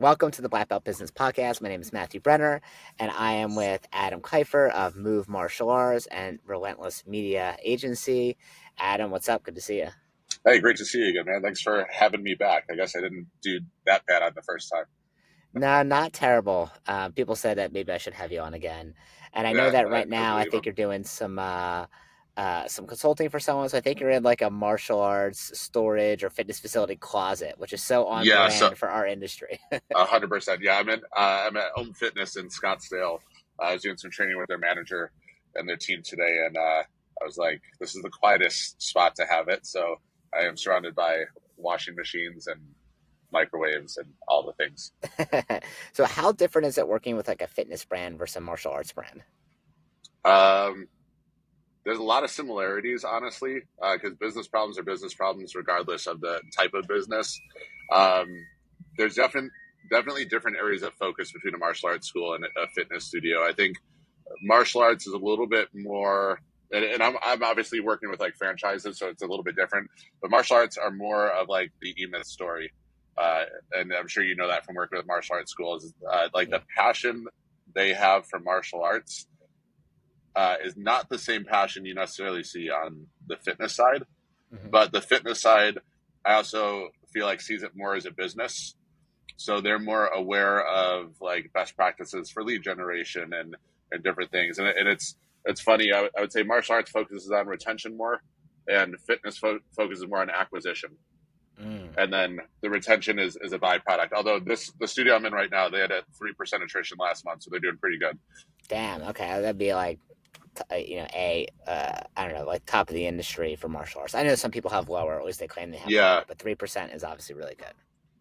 Welcome to the Black Belt Business Podcast. My name is Matthew Brenner, and I am with Adam Kifer of Move Martial Arts and Relentless Media Agency. Adam, what's up? Good to see you. Hey, great to see you again, man. Thanks for having me back. I guess I didn't do that bad on the first time. No, not terrible. People said that maybe I should have you on again, and I know Yeah, that I, right I now I believe think him. you're doing some consulting for someone. So I think you're in like a martial arts storage or fitness facility closet, which is so on Yeah, so brand for our industry. 100%. Yeah, I'm at Home Fitness in Scottsdale. I was doing some training with their manager and their team today, and I was like, this is the quietest spot to have it. So I am surrounded by washing machines and microwaves and all the things. So how different is it working with like a fitness brand versus a martial arts brand? Um, there's a lot of similarities, honestly, because business problems are business problems regardless of the type of business. Um, there's definitely different areas of focus between a martial arts school and a fitness studio. I think martial arts is a little bit more, and I'm obviously working with like franchises, so it's a little bit different. But martial arts are more of like the E-Myth story, and I'm sure you know that from working with martial arts schools. Like Yeah. the passion they have for martial arts is not the same passion you necessarily see on the fitness side. Hmm. But the fitness side, I also feel like sees it more as a business. So they're more aware of like best practices for lead generation and different things. And it's funny. I would say martial arts focuses on retention more, and fitness focuses more on acquisition. Mm. And then the retention is a byproduct. Although the studio I'm in right now, they had a 3% attrition last month, so they're doing pretty good. Damn. Okay, that'd be like, I don't know, like top of the industry for martial arts. I know some people have lower, or at least they claim they have lower, Yeah, but 3% is obviously really good.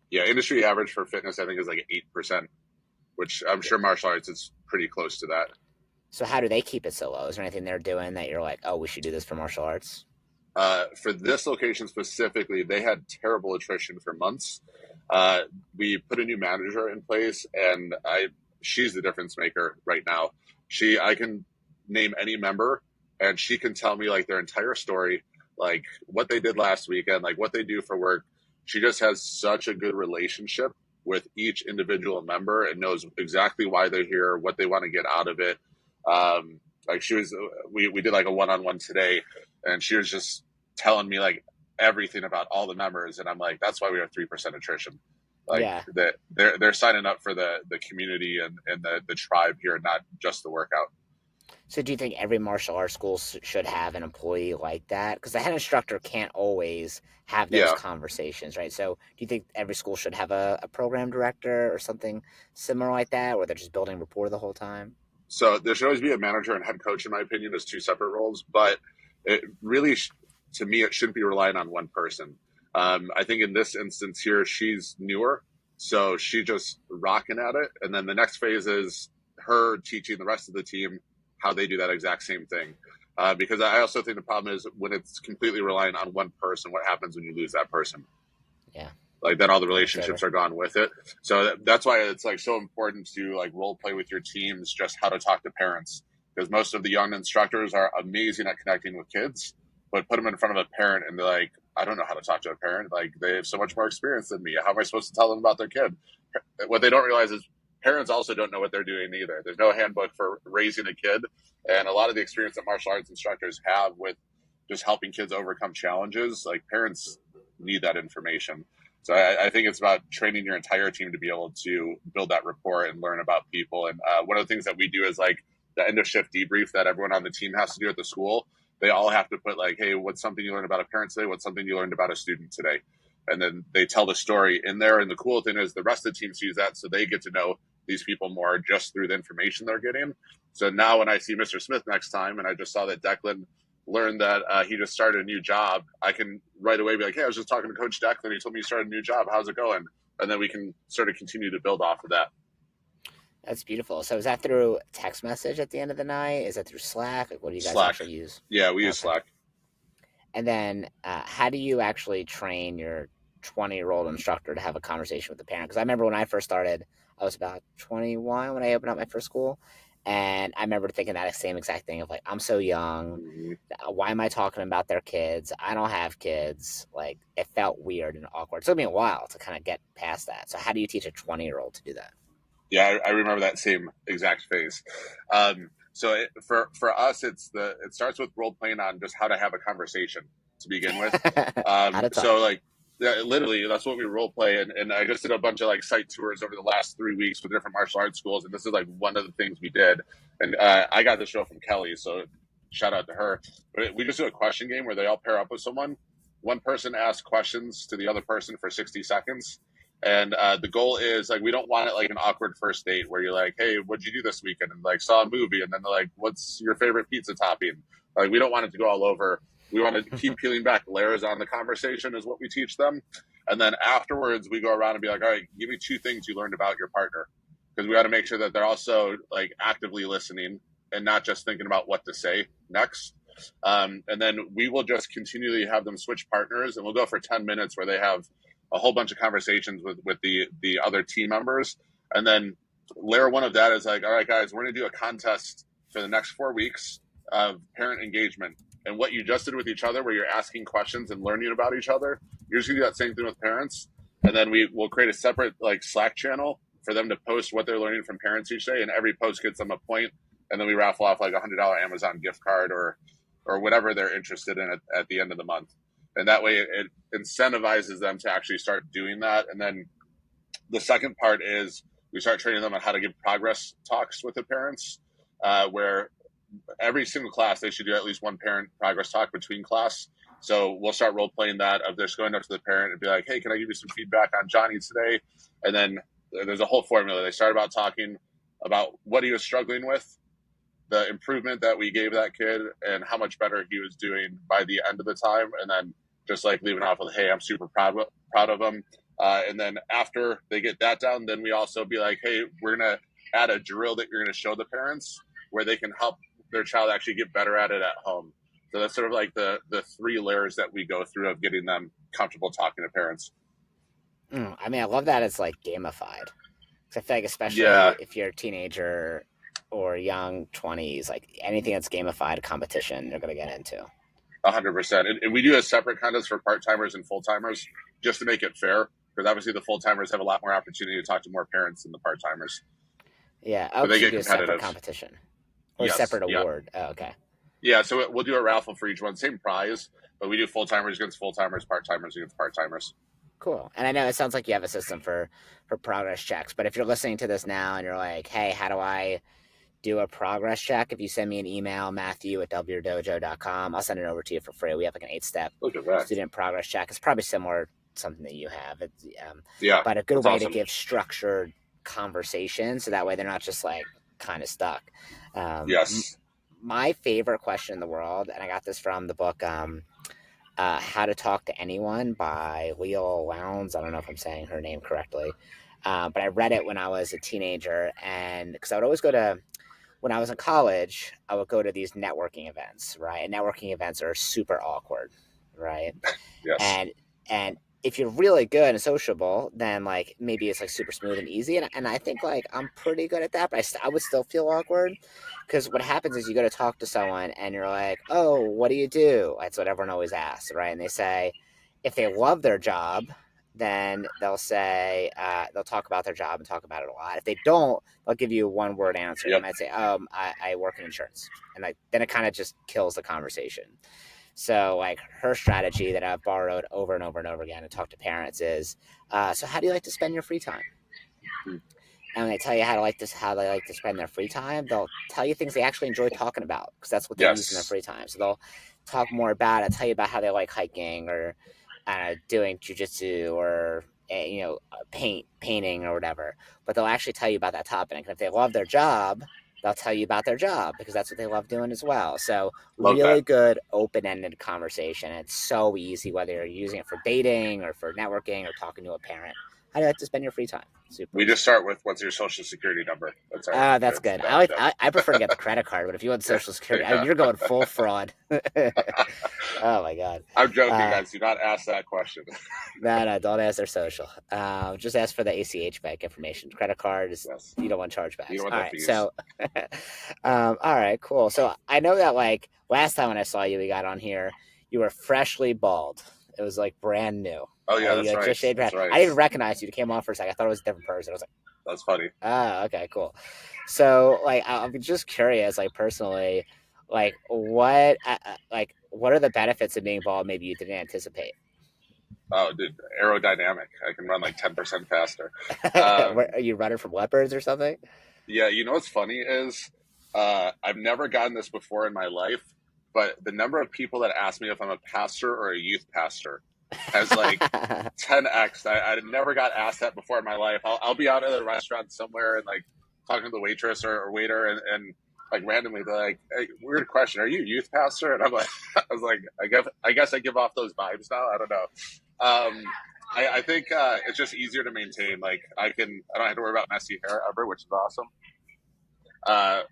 yeah. Industry average for fitness, I think, is like 8%, which I'm Yeah. sure martial arts is pretty close to that. So how do they keep it so low? Is there anything they're doing that you're like, oh, we should do this for martial arts? For this location specifically, they had terrible attrition for months. Uh, we put a new manager in place, and she's the difference maker right now. I can name any member, and she can tell me like their entire story, like what they did last weekend, like what they do for work. She just has such a good relationship with each individual member and knows exactly why they're here, what they want to get out of it. Like we did like a one-on-one today, and she was just telling me like everything about all the members, and I'm like, that's why we have 3% attrition. Like Yeah. that they're signing up for the community and the tribe here, not just the workout. So do you think every martial arts school should have an employee like that? Because the head instructor can't always have those Yeah. conversations, right? So do you think every school should have a program director or something similar like that, where they're just building rapport the whole time? So there should always be a manager and head coach, in my opinion, as two separate roles. But it really, to me, it shouldn't be relying on one person. I think in this instance here, she's newer, so she just rocking at it. And then the next phase is her teaching the rest of the team how they do that exact same thing. Because I also think the problem is when it's completely relying on one person, what happens when you lose that person? Yeah. Like then all the Yeah, it's over. relationships are gone with it. So that's why it's like so important to like role play with your teams, just how to talk to parents, because most of the young instructors are amazing at connecting with kids, but put them in front of a parent and they're like, I don't know how to talk to a parent. Like they have so much more experience than me. How am I supposed to tell them about their kid? What they don't realize is parents also don't know what they're doing either. There's no handbook for raising a kid, and a lot of the experience that martial arts instructors have with just helping kids overcome challenges, like parents need that information. So I think it's about training your entire team to be able to build that rapport and learn about people. And one of the things that we do is like the end of shift debrief that everyone on the team has to do at the school. They all have to put like, hey, what's something you learned about a parent today? What's something you learned about a student today? And then they tell the story in there. And the cool thing is the rest of the team sees that, so they get to know these people more just through the information they're getting. So now when I see Mr. Smith next time, and I just saw that Declan learned that he just started a new job, I can right away be like, hey, I was just talking to Coach Declan. He told me he started a new job. How's it going? And then we can sort of continue to build off of that. That's beautiful. So is that through text message at the end of the night? Is that through Slack? Like, what do you guys Slack. actually use? Yeah, we use Okay. Slack. And then how do you actually train your 20-year-old instructor to have a conversation with the parent? Because I remember when I first started, I was about 21 when I opened up my first school. And I remember thinking that same exact thing of like, I'm so young. Mhm. Why am I talking about their kids? I don't have kids. Like, it felt weird and awkward. It took me a while to kind of get past that. So how do you teach a 20-year-old to do that? Yeah, I remember that same exact phase. For us, it starts with role playing on just how to have a conversation to begin with. How to So talk. like yeah, literally that's what we role play, and I just did a bunch of like site tours over the last 3 weeks with different martial arts schools, and this is like one of the things we did. And I got the show from Kelly, so shout out to her. But we just do a question game where they all pair up with someone. One person asks questions to the other person for 60 seconds, and the goal is like we don't want it like an awkward first date where you're like, "Hey, what'd you do this weekend?" And like saw a movie, and then they're like, "What's your favorite pizza topping?" Like we don't want it to go all over. We want to keep peeling back layers on the conversation is what we teach them, and then afterwards we go around and be like, "All right, give me 2 things you learned about your partner," because we got to make sure that they're also like actively listening and not just thinking about what to say next. And then we will just continually have them switch partners, and we'll go for 10 minutes where they have a whole bunch of conversations with the other team members, and then layer one of that is like, all right, guys, we're going to do a contest for the next 4 weeks of parent engagement, and what you just did with each other, where you're asking questions and learning about each other, you're just going to do that same thing with parents, and then we will create a separate like Slack channel for them to post what they're learning from parents each day, and every post gets them a point, and then we raffle off like $100 Amazon gift card or whatever they're interested in at the end of the month. And that way it incentivizes them to actually start doing that. And then the second part is we start training them on how to give progress talks with the parents, where every single class they should do at least one parent progress talk between class. So we'll start role playing that of just going up to the parent and be like, "Hey, can I give you some feedback on Johnny today?" And then there's a whole formula. They start about talking about what he was struggling with, the improvement that we gave that kid, and how much better he was doing by the end of the time, and then just like leaving off with, "Hey, I'm super proud of him." And then after they get that down, then we also be like, "Hey, we're gonna add a drill that you're gonna show the parents where they can help their child actually get better at it at home." So that's sort of like the 3 layers that we go through of getting them comfortable talking to parents. I mean, I love that it's like gamified. Because I feel like, especially Yeah, if you're a teenager or young 20s, like anything that's gamified competition, they're going to get into. 100%. And we do a separate contest for part timers and full timers just to make it fair, because obviously the full timers have a lot more opportunity to talk to more parents than the part timers, Yeah. Oh, but they because you get do a separate competitive. competition or a Yes, separate yeah, award. Oh, okay. yeah. So we'll do a raffle for each one, same prize, but we do full timers against full timers, part timers against part timers. Cool. And I know it sounds like you have a system for progress checks, but if you're listening to this now and you're like, hey, how do I do a progress check? If you send me an email, matthew@wdojo.com, I'll send it over to you for free. We have like an 8-step Look at that. student progress check. It's probably similar to something that you have. Yeah, But a good that's way to awesome. give structured conversation so that way they're not just like kind of stuck. Um, Yes. my favorite question in the world, and I got this from the book How to Talk to Anyone by Leo Lowndes. I don't know if I'm saying her name correctly, but I read it when I was a teenager, and because I would always go to when I was in college, I would go to these networking events, right? And networking events are super awkward, right? Yes. And if you're really good and sociable, then like maybe it's like super smooth and easy. And I think like I'm pretty good at that, but I would still feel awkward because what happens is you go to talk to someone and you're like, oh, what do you do? That's what everyone always asks, right? And they say if they love their job, then they'll say they'll talk about their job and talk about it a lot. If they don't, they'll give you a one word answer. They Yep. might say, I work in insurance, and like then it kind of just kills the conversation. So, like her strategy that I've borrowed over and over and over again to talk to parents is, so how do you like to spend your free time? And when they tell you how they like to spend their free time, they'll tell you things they actually enjoy talking about because that's what they use in their Yes. free time. So they'll talk more about it, tell you about how they like hiking or doing jujitsu or painting or whatever. But they'll actually tell you about that topic. And if they love their job, they'll tell you about their job because that's what they love doing as well. So Love that. really good open-ended conversation. It's so easy whether you're using it for dating or for networking or talking to a parent. How do you like to spend your free time? Super We just easy. start with what's your social security number. That's our That's good. that, that. I prefer to get the credit card, but if you want Social Security, I mean, Yeah. you're going full fraud. Oh my god. I'm joking, Uh, guys. Do not ask that question. no, don't ask their social. Just ask for the ACH bank information. Credit card is Yes. you don't want You chargebacks. don't want All the right, fees. so, all right, cool. So I know that like last time when I saw you, we got on here, you were freshly bald. It was like brand new. Oh yeah, You that's like right. just shaved your That's head. right. I didn't even recognize you. It came off for a second. I thought it was a different person. I was like, That's funny. okay, cool. So like I'm just curious, like personally, like what are the benefits of being bald? Maybe you didn't anticipate. Oh, dude, aerodynamic. I can run like 10% faster. Um, Are you running from leopards or something? yeah, you know what's funny is I've never gotten this before in my life, but the number of people that ask me if I'm a pastor or a youth pastor has like 10x. I never got asked that before in my life. I'll be out at a restaurant somewhere and like talking to the waitress or waiter and like randomly they're like, hey, weird question, are you a youth pastor? And I'm like, I was like, I guess I give off those vibes now. I don't know. I think it's just easier to maintain. Like I don't have to worry about messy hair ever, which is awesome.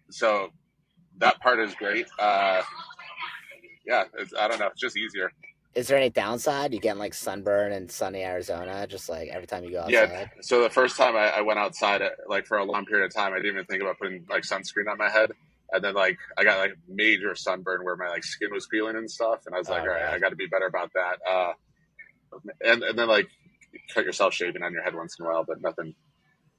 So that part is great. Yeah, I don't know. It's just easier. Is there any downside? You getting like sunburn in sunny Arizona, just like every time you go Yeah. outside? So the first time I went outside, like for a long period of time, I didn't even think about putting like sunscreen on my head. And then like I got like major sunburn where my like skin was peeling and stuff. And I was like, Oh all right, I god. got to be better about that. And then like cut yourself shaving on your head once in a while, but nothing.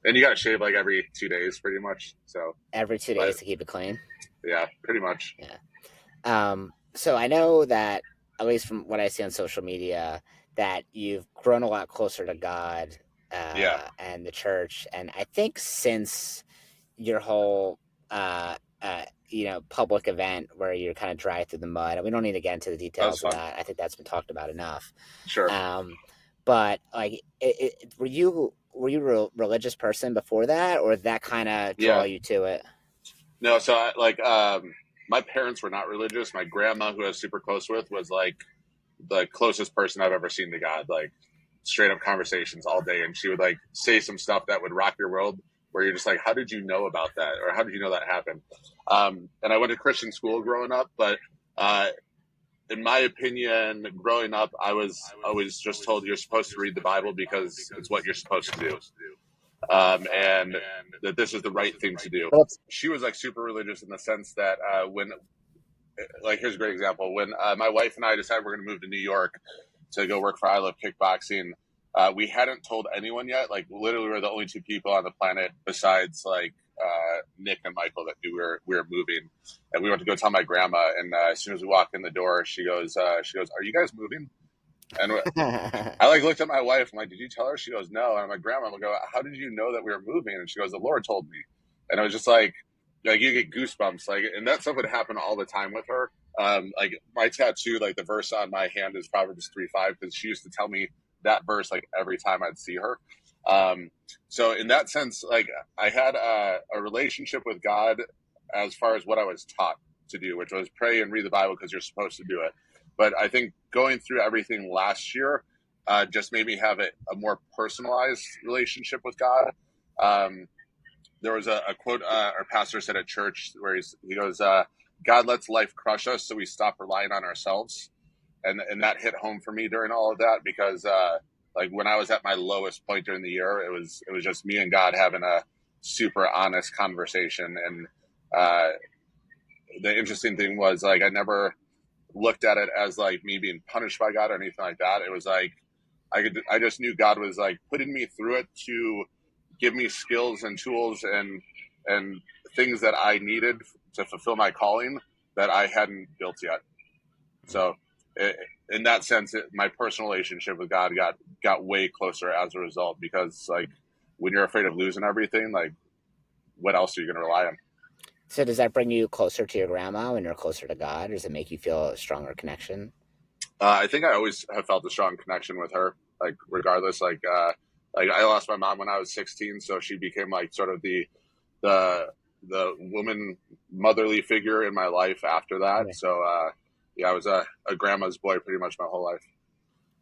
And you got to shave like every 2 days, pretty much. So, Every two but days to keep it clean. yeah, pretty much. Yeah. So I know that at least from what I see on social media, that you've grown a lot closer to God Yeah, and the church, and I think since your whole public event where you're kind of dragged through the mud, and we don't need to get into the that was details of fun. that. I think that's been talked about enough. Sure. Um, but like, were you a religious person before that, or did that kind of draw Yeah. you to it? No, so my parents were not religious. My grandma, who I was super close with, was like the closest person I've ever seen to God. Like straight up conversations all day, and she would like say some stuff that would rock your world. Where you're just like, how did you know about that, or how did you know that happened? And I went to Christian school growing up, but uh, in my opinion, growing up, I was always just told you're supposed to read the Bible because it's what you're supposed to do, and that this is the right thing to do. Oops. She was like super religious in the sense that when like here's a great example when my wife and I decided we're going to move to New York to go work for I Love Kickboxing. We hadn't told anyone yet. Like literally, we're the only two people on the planet besides like Nick and Michael that knew we were moving. And we went to go tell my grandma. And as soon as we walk in the door, she goes, "Are you guys moving?" And I like looked at my wife. I'm like, "Did you tell her?" She goes, "No." And I'm like, "Grandma," I go, "How did you know that we were moving?" And she goes, "The Lord told me." And I was just like you get goosebumps, like, and that stuff would happen all the time with her. Like my tattoo, like the verse on my hand is Proverbs 3:5 because she used to tell me that verse like every time I'd see her. Um, so in that sense, like I had a relationship with God as far as what I was taught to do, which was pray and read the Bible because you're supposed to do it. But I think going through everything last year just made me have a more personalized relationship with God. Um, there was a quote our pastor said at church where he goes, "God lets life crush us, so we stop relying on ourselves," and that hit home for me during all of that because like when I was at my lowest point during the year, it was just me and God having a super honest conversation, and uh, the interesting thing was like I never looked at it as like me being punished by God or anything like that. It was like I just knew God was like putting me through it to give me skills and tools and things that I needed to fulfill my calling that I hadn't built yet. So it, in that sense, my personal relationship with God got way closer as a result because like when you're afraid of losing everything, like what else are you going to rely on? So does that bring you closer to your grandma when you're closer to God? Or does it make you feel a stronger connection? I think I always have felt a strong connection with her, like regardless. Like I lost my mom when I was 16, so she became like sort of the the woman motherly figure in my life after that. Yeah. So yeah, I was a grandma's boy pretty much my whole life.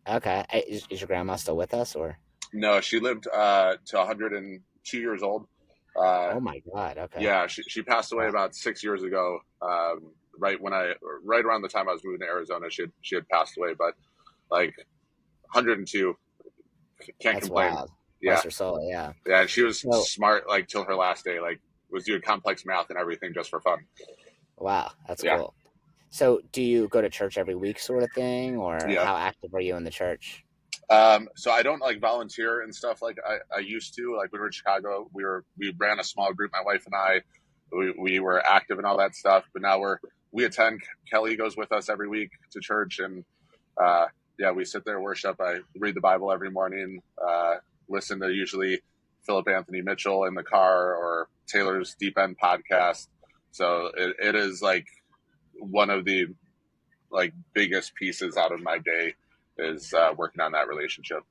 Okay. Is your grandma still with us or? No, she lived to 102 years old. Uh, Oh my God. Okay. yeah, she passed away Wow. about 6 years ago. Right when right around the time I was moving to Arizona, she had passed away. But like 102, can't That's complain. wild. Yeah, Bless her soul. Yeah. yeah, and she was So, smart like till her last day. Like was doing complex math and everything just for fun. wow. That's Yeah, cool. So, do you go to church every week, sort of thing, or yeah. how active are you in the church? So I don't like volunteer and stuff like I used to. Like when we were in Chicago, we ran a small group, my wife and I. We were active and all that stuff. But now we attend. Kelly goes with us every week to church, and uh, yeah, we sit there worship. I read the Bible every morning. Listen to usually Philip Anthony Mitchell in the car or Taylor's Deep End podcast. So it is like one of the like biggest pieces out of my day is working on that relationship.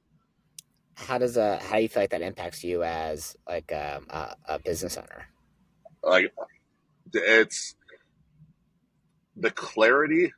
How do you feel like that impacts you as like a business owner? Like it's the clarity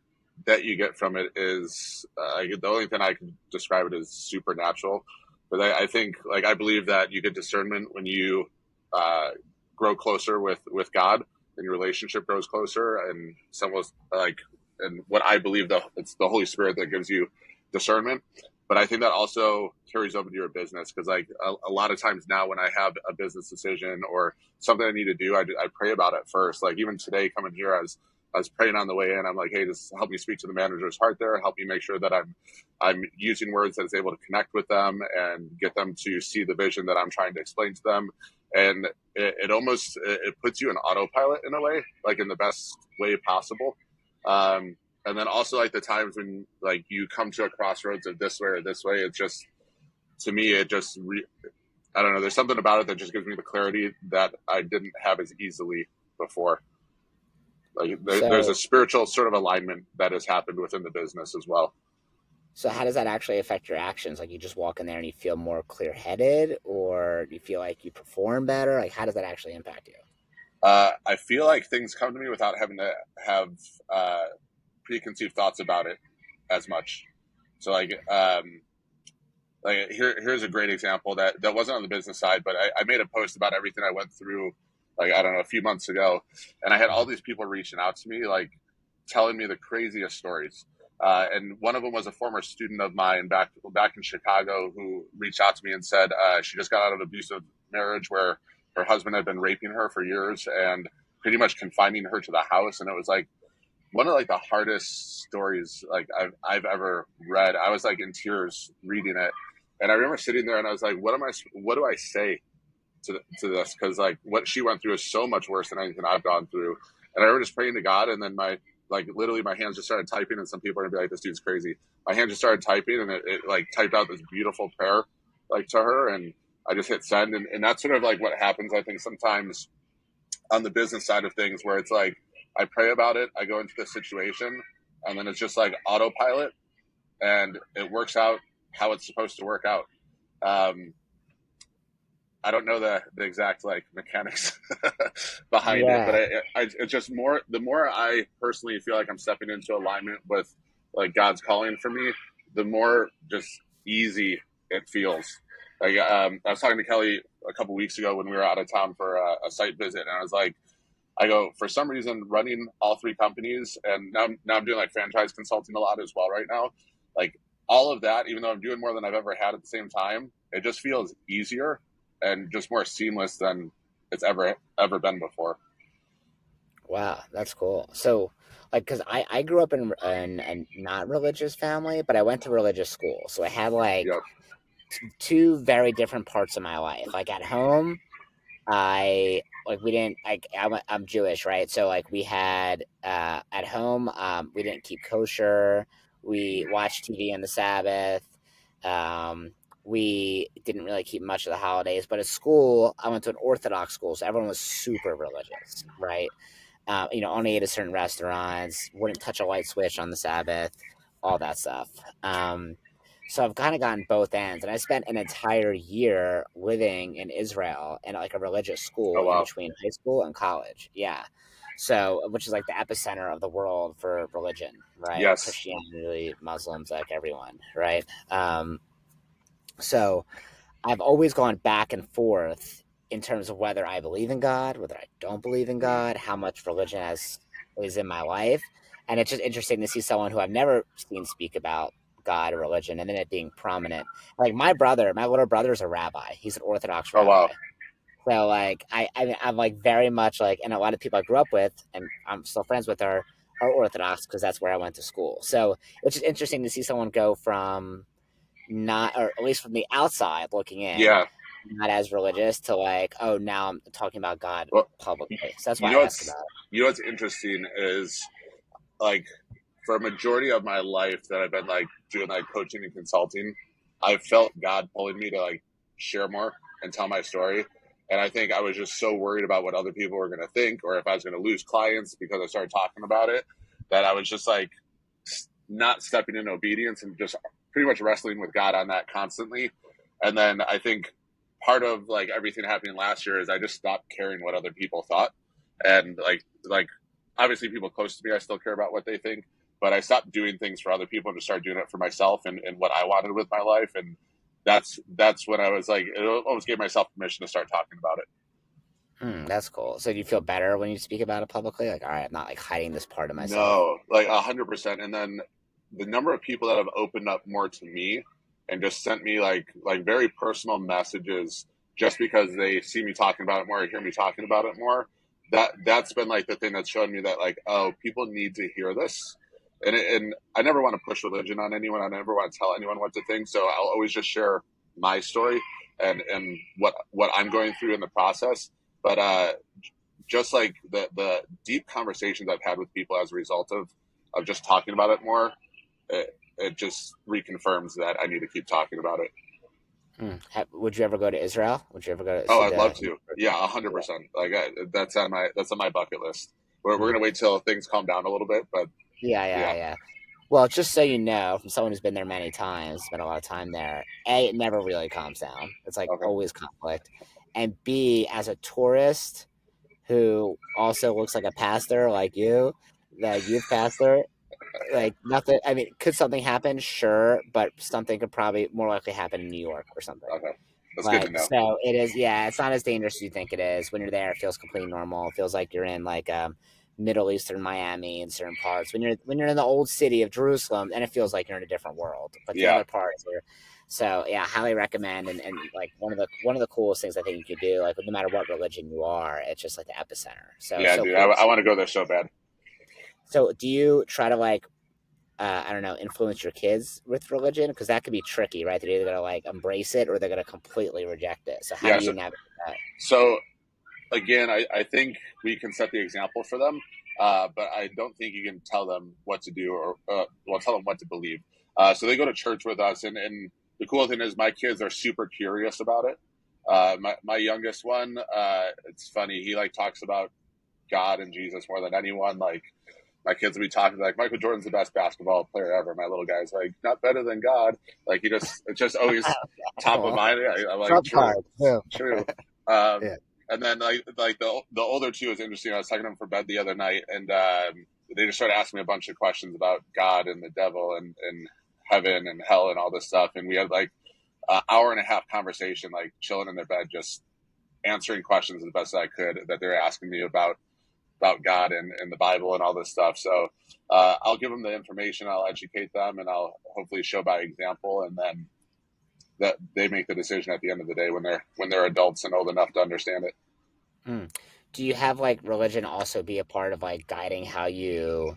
that you get from it is the only thing I can describe it as supernatural. But I think like I believe that you get discernment when you uh, grow closer with God and your relationship grows closer and someone like and what I believe it's the Holy Spirit that gives you discernment. But I think that also carries over to your business because like a lot of times now when I have a business decision or something I need to do, I pray about it first. Like even today coming here, I was praying on the way in. I'm like, hey, just help me speak to the manager's heart there. Help me make sure that I'm using words that is able to connect with them and get them to see the vision that I'm trying to explain to them. And it almost it puts you in autopilot in a way, like in the best way possible. And then also like the times when like you come to a crossroads of this way or this way, it's just to me it just I don't know. There's something about it that just gives me the clarity that I didn't have as easily before. Like there's a So, spiritual sort of alignment that has happened within the business as well. so how does that actually affect your actions? Like you just walk in there and you feel more clear headed, or you feel like you perform better? Like how does that actually impact you? I feel like things come to me without having to have uh, preconceived thoughts about it as much. So like here's a great example that wasn't on the business side, but I made a post about everything I went through, like I don't know a few months ago, and I had all these people reaching out to me like telling me the craziest stories. And one of them was a former student of mine back in Chicago who reached out to me and said she just got out of an abusive marriage where her husband had been raping her for years and pretty much confining her to the house. And it was like one of like the hardest stories like I've ever read. I was like in tears reading it, and I remember sitting there and I was like, what do I say to this? Because like what she went through is so much worse than anything I've gone through. And I remember just praying to God, and then my like literally my hands just started typing, and some people are gonna be like, "This dude's crazy." My hands just started typing, and it like typed out this beautiful prayer like to her, and I just hit send, and that's sort of like what happens. I think sometimes on the business side of things, where it's like I pray about it, I go into the situation, and then it's just like autopilot, and it works out how it's supposed to work out. Um, I don't know the exact like mechanics behind it, but Yeah. it's just more the more I personally feel like I'm stepping into alignment with like God's calling for me, the more just easy it feels. Like I was talking to Kelly a couple weeks ago when we were out of town for a site visit, and I was like, I go for some reason running all three companies, and now I'm doing like franchise consulting a lot as well right now. Like all of that, even though I'm doing more than I've ever had at the same time, it just feels easier and just more seamless than it's ever been before. Wow, that's cool. So, like, because I grew up in a not religious family, but I went to religious school, so I had like Yep. two very different parts of my life. Like at home, I like we didn't like I'm Jewish, right? So like we had at home we didn't keep kosher. We watched TV on the Sabbath. Um, we didn't really keep much of the holidays, but at school I went to an Orthodox school, so everyone was super religious, right? Only ate at certain restaurants, wouldn't touch a light switch on the Sabbath, all that stuff. So I've kind of gotten both ends, and I spent an entire year living in Israel in like a religious Oh school in wow. between high school and college. Yeah, so which is like the epicenter of the world for religion, right? Yes. Christianity, Muslims, like everyone, right? So I've always gone back and forth in terms of whether I believe in God, whether I don't believe in Mm. God, how much religion is in my life. And it's just interesting to see someone who I've never seen speak about God or religion and then it being prominent. Like my little brother's a rabbi. He's an Orthodox Oh wow. rabbi. So like I'm like very much like, and a lot of people I grew up with and I'm still friends with are Orthodox because that's where I went to school. So it's just interesting to see someone go from not, or at least from the outside looking in, Yeah. not as religious to like, oh, now I'm talking about God Well, publicly. So that's you why know I ask what's about you know what's interesting is like for a majority of my life that I've been like doing like coaching and consulting, I felt God pulling me to like share more and tell my story. And I think I was just so worried about what other people were going to think or if I was going to lose clients because I started talking about it that I was just like not stepping in obedience and just pretty much wrestling with God on that constantly. And then I think part of like everything happening last year is I just stopped caring what other people thought. And like obviously people close to me, I still care about what they think, but I stopped doing things for other people and just started doing it for myself and what I wanted with my life. And that's when I was like, it almost gave myself permission to start talking about it. it. That's cool. So do you feel better when you speak about it publicly? Like, all right, I'm not like hiding this part of myself. No, like 100%. And then the number of people that have opened up more to me and just sent me like very personal messages just because they see me talking about it more or hear me talking about it more. That's been like the thing that's shown me that like, oh, people need to hear this. And I never want to push religion on anyone. I never want to tell anyone what to think. So I'll always just share my story and what I'm going through in the process. But just like the deep conversations I've had with people as a result of just talking about it more, it just reconfirms that I need to keep talking about it. Would you ever go to Israel? Would you ever go to Oh, see I'd love the? to. Yeah, 100%. Like that's on my bucket list. We're Mm. gonna wait till things calm down a little bit, but Yeah, yeah, yeah. yeah. Well, just so you know, from someone who's been there many times, spent a lot of time there, A, it never really calms down. It's like Okay. always conflict. And B, as a tourist who also looks like a pastor like you, the youth pastor, like nothing. I mean, could something happen? Sure, but something could probably more likely happen in New York or something. Okay. That's good to Like, know. so it is, yeah, it's not as dangerous as you think it is. When you're there, it feels completely normal. It feels like you're in like Middle Eastern Miami in certain parts. When you're in the old city of Jerusalem, and it feels like you're in a different world. But the Yeah. other parts are, so yeah, highly recommend. And like one of the coolest things I think you could do, like no matter what religion you are, it's just like the epicenter. So Yeah, so dude. cool to I see. want to go there so bad. So do you try to like I don't know, influence your kids with religion? Because that could be tricky, right? They're either gonna like embrace it or they're gonna completely reject it. So how Yeah. do So you navigate that? so again, I think we can set the example for them, but I don't think you can tell them what to do or well, tell them what to believe. So they go to church with us, and the cool thing is my kids are super curious about it. My youngest one, it's funny. He like talks about God and Jesus more than anyone. Like my kids will be talking like Michael Jordan's the best basketball player ever. My little guy's like not better than God. Like it's just always top of Well, mind. I'm like Trump true, card. Yeah. true. Um, Yeah. and then like the older two is interesting. I was talking to them for bed the other night, and they just started asking me a bunch of questions about God and the devil and heaven and hell and all this stuff. And we had like an hour and a half conversation, like chilling in their bed, just answering questions as best I could that they're asking me about God and the Bible and all this stuff. So I'll give them the information, I'll educate them, and I'll hopefully show by example, and then that they make the decision at the end of the day when they're adults and old enough to understand it. Mm. Do you have like religion also be a part of like guiding how you,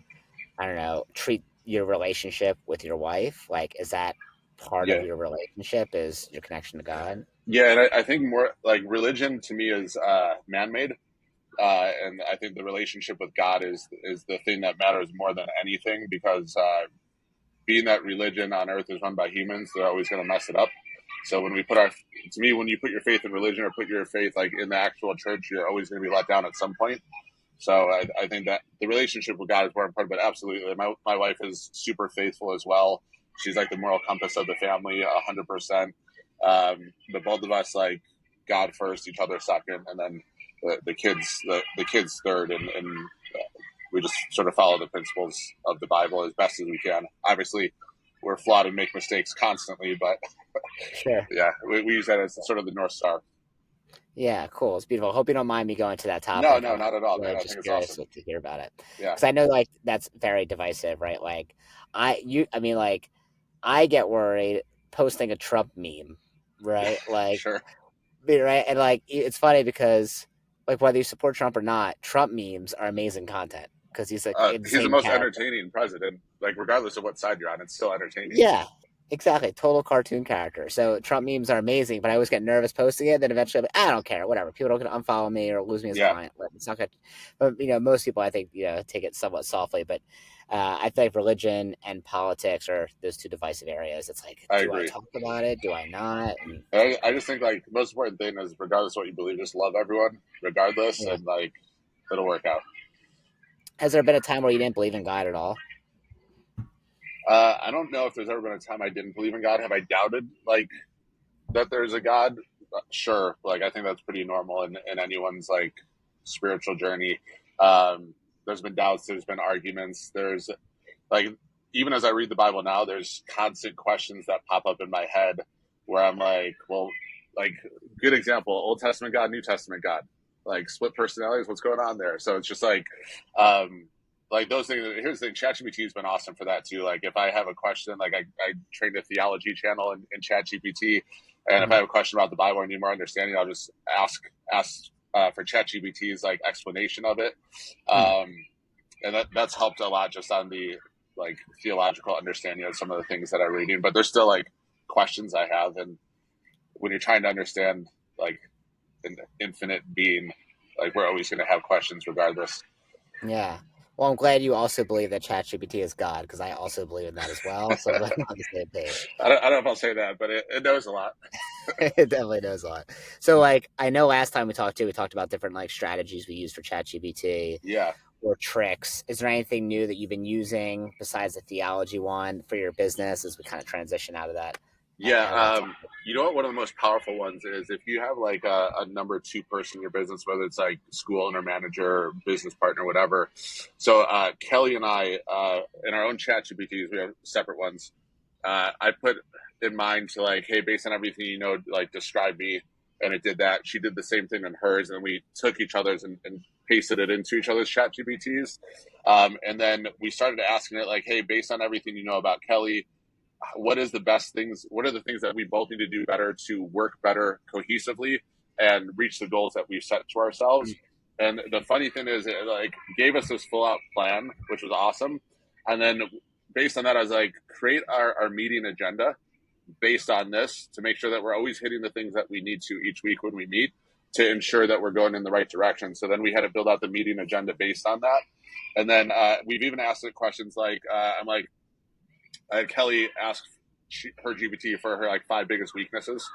I don't know, treat your relationship with your wife? Like, is that part of Yeah, your relationship? Is your connection to God? yeah, and I think more like religion to me is man-made, and I think the relationship with God is the thing that matters more than anything because being that religion on earth is run by humans, they're always going to mess it up. So when we put our, to me, when you put your faith in religion or put your faith like in the actual church, you're always going to be let down at some point. So I think that the relationship with God is more important, but absolutely, my wife is super faithful as well. She's like the moral compass of the family, 100%. But both of us like God first, each other second, and then the kids third, and we just sort of follow the principles of the Bible as best as we can. Obviously, we're flawed and make mistakes constantly, but Sure. yeah, we use that as sort of the North Star. Yeah, cool. It's beautiful. Hope you don't mind me going to that No, topic. no, I'm not at all, man. really I just think it's curious awesome. to hear about it Yeah. because I know like that's very divisive, right? Like, I mean, like, I get worried posting a Trump meme, right? Like, Sure. right, and like it's funny because like whether you support Trump or not, Trump memes are amazing content because he's like He's the insane most character. entertaining president. Like, regardless of what side you're on, it's still entertaining. Yeah, exactly. Total cartoon character. So Trump memes are amazing, but I always get nervous posting it. Then eventually, I'm like, I don't care. Whatever. People don't gonna unfollow me or lose me as a Yeah, client. But it's not gonna. But most people, I think, take it somewhat softly. But I feel like religion and politics are those two divisive areas. It's like, I do I agree. talk about it? Do I not? And I just think like the most important thing is regardless of what you believe, just love everyone regardless, yeah. and like it'll work out. Has there been a time where you didn't believe in God at all? I don't know if there's ever been a time I didn't believe in God. Have I doubted like that there's a God? Sure. Like I think that's pretty normal in anyone's like spiritual journey. There's been doubts. There's been arguments. There's like even as I read the Bible now, there's constant questions that pop up in my head where I'm like, well, like good example, Old Testament God, New Testament God, like split personalities. What's going on there? So it's just um, like those things. Here's the thing: ChatGPT has been awesome for that too. Like if I have a question, like I trained a theology channel in ChatGPT, and if I Mhm. have a question about the Bible or need more understanding, I'll just ask for ChatGPT's like explanation of it. Mm. Um, and that's helped a lot just on the like theological understanding of some of the things that I'm reading. But there's still like questions I have, and when you're trying to understand like an infinite being, like we're always going to have questions regardless. Yeah. Well, I'm glad you also believe that ChatGPT is God because I also believe in that as well. So I'm glad we're on the same page. I don't know if I'll say that, but it knows a lot. It definitely knows a lot. So, like, I know last time we talked about different like strategies we use for ChatGPT Yeah, or tricks. Is there anything new that you've been using besides the theology one for your business as we kind of transition yeah. out of that topic? You know what? One of the most powerful ones is if you have like a number two person in your business, whether it's like school owner, manager, business partner, whatever. So Kelly and I, in our own chat GPTs, we have separate ones. I put in mind to like, hey, based on everything you know, like describe me, and it did that. She did the same thing in hers, and we took each other's and pasted it into each other's chat GPTs. And then we started asking it like, hey, based on everything you know about Kelly, what is the best things? What are the things that we both need to do better to work better cohesively and reach the goals that we've set to ourselves? And the funny thing is, it like gave us this full out plan, which was awesome. And then based on that, I was like, create our meeting agenda based on this to make sure that we're always hitting the things that we need to each week when we meet to ensure that we're going in the right direction. So then we had to build out the meeting agenda based on that. And then we've even asked it questions like, I'm like, I had Kelly ask her GPT for her like 5 biggest weaknesses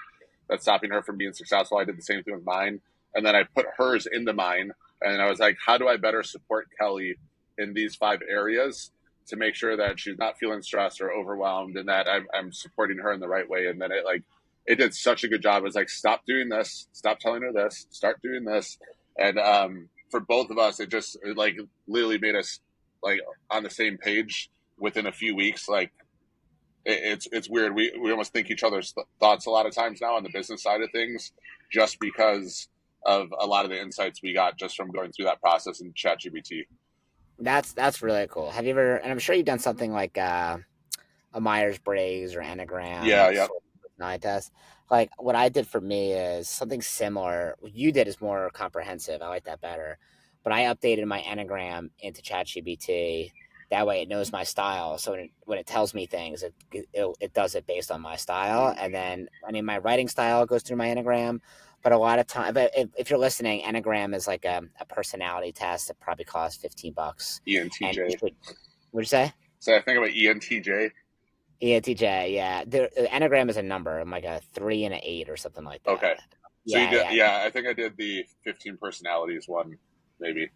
that's stopping her from being successful. I did the same thing with mine. And then I put hers into mine. And I was like, how do I better support Kelly in these 5 areas to make sure that she's not feeling stressed or overwhelmed and that I'm supporting her in the right way? And then it did such a good job. It was like, stop doing this, stop telling her this, start doing this. And for both of us, it like literally made us like on the same page within a few weeks. Like it's weird. We almost think each other's thoughts a lot of times now on the business side of things, just because of a lot of the insights we got just from going through that process in ChatGPT. That's really cool. Have you ever? And I'm sure you've done something like a Myers Briggs or Yeah, Enneagram yeah, sort of personality test. Like what I did for me is something similar. What you did is more comprehensive. I like that better. But I updated my Enneagram into ChatGPT. That way, it knows my style. So when it tells me things, it does it based on my style. And then, I mean, my writing style goes through my Enneagram. But a lot of time, but if you're listening, Enneagram is like a personality test. It probably costs $15, and you ENTJ. should. What'd you say? So I think about ENTJ. ENTJ, yeah. The Enneagram is a number. I'm like a 3 and an 8 or something like that. Okay, so you Yeah, did. yeah, Yeah, I think I did the 15 personalities one, maybe.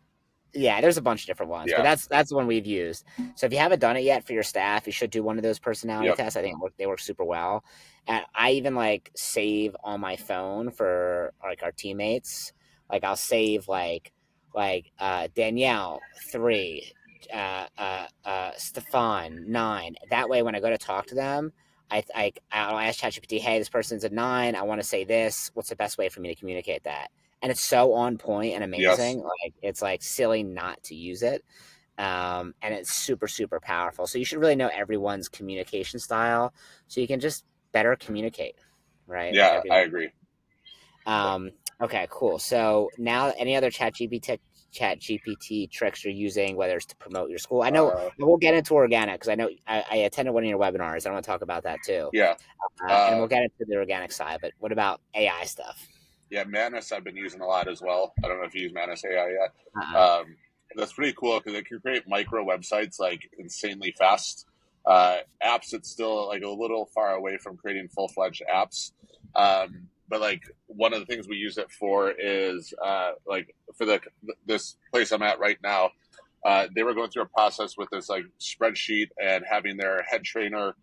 yeah. There's a bunch of different ones, but Yeah. that's the one we've used. So if you haven't done it yet for your staff, you should do one of those personality Yep. tests. I think they work super well. And I even like save on my phone for like our teammates. Like I'll save like Danielle 3. Stefan 9. That way, when I go to talk to them, I'll ask ChatGPT, hey, this person's a 9. I want to say this. What's the best way for me to communicate that? And it's so on point and Yes. amazing. Like it's like silly not to use it. And it's super super powerful. So you should really know everyone's communication style, so you can just better communicate, right, with Yeah, I everyone. agree. Um, okay, cool. So now, any other chat GPT tricks you're using, whether it's to promote your school? I know Uh, we'll get into organic because I know I attended one of your webinars. I want to talk about that too, yeah. and Uh, we'll get into the organic side. But what about AI stuff? yeah, Manus I've been using a lot as well. I don't know if you use Manus AI yet. Uh-uh. That's pretty cool because it can create micro websites like insanely fast. Apps, it's still like a little far away from creating full fledged apps. But like one of the things we use it for is like for this place I'm at right now. They were going through a process with this like spreadsheet and having their head trainer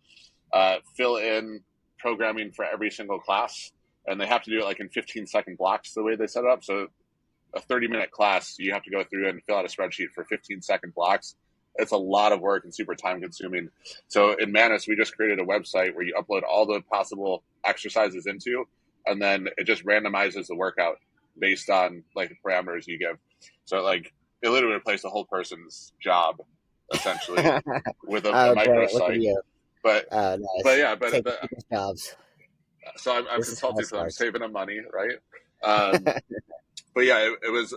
fill in programming for every single class, and they have to do it like in 15-second blocks the way they set it up. So a 30-minute class, you have to go through and fill out a spreadsheet for 15-second blocks. It's a lot of work and super time consuming. So in Manus, we just created a website where you upload all the possible exercises into, and then it just randomizes the workout based on like the parameters you give. So like it literally replaced the whole person's job essentially with a Oh, great! Look at microsite. you. But Oh, but nice. yeah, Taking people's jobs. so I'm This is how it consulting for them, starts. saving them money, right? Um, but yeah, it was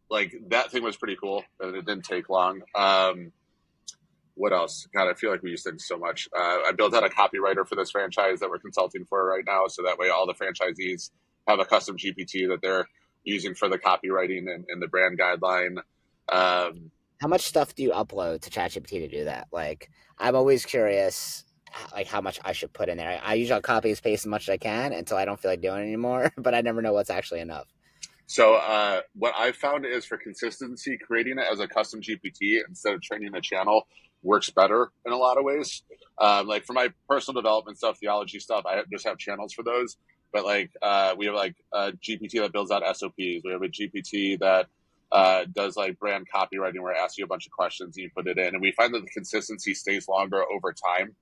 like that thing was pretty cool, and it didn't take long. What else? God, I feel like we use things so much. I built out a copywriter for this franchise that we're consulting for right now, so that way all the franchisees have a custom GPT that they're using for the copywriting and the brand guideline. Um, How much stuff do you upload to ChatGPT to do that? Like, I'm always curious, like how much I should put in there. I usually copy and paste as much as I can until I don't feel like doing it anymore, but I never know what's actually enough. So what I've found is for consistency, creating it as a custom GPT instead of training the channel works better in a lot of ways. Like for my personal development stuff, theology stuff, I just have channels for those. But like we have like a GPT that builds out SOPs. We have a GPT that does like brand copywriting where it asks you a bunch of questions and you put it in. And we find that the consistency stays longer over time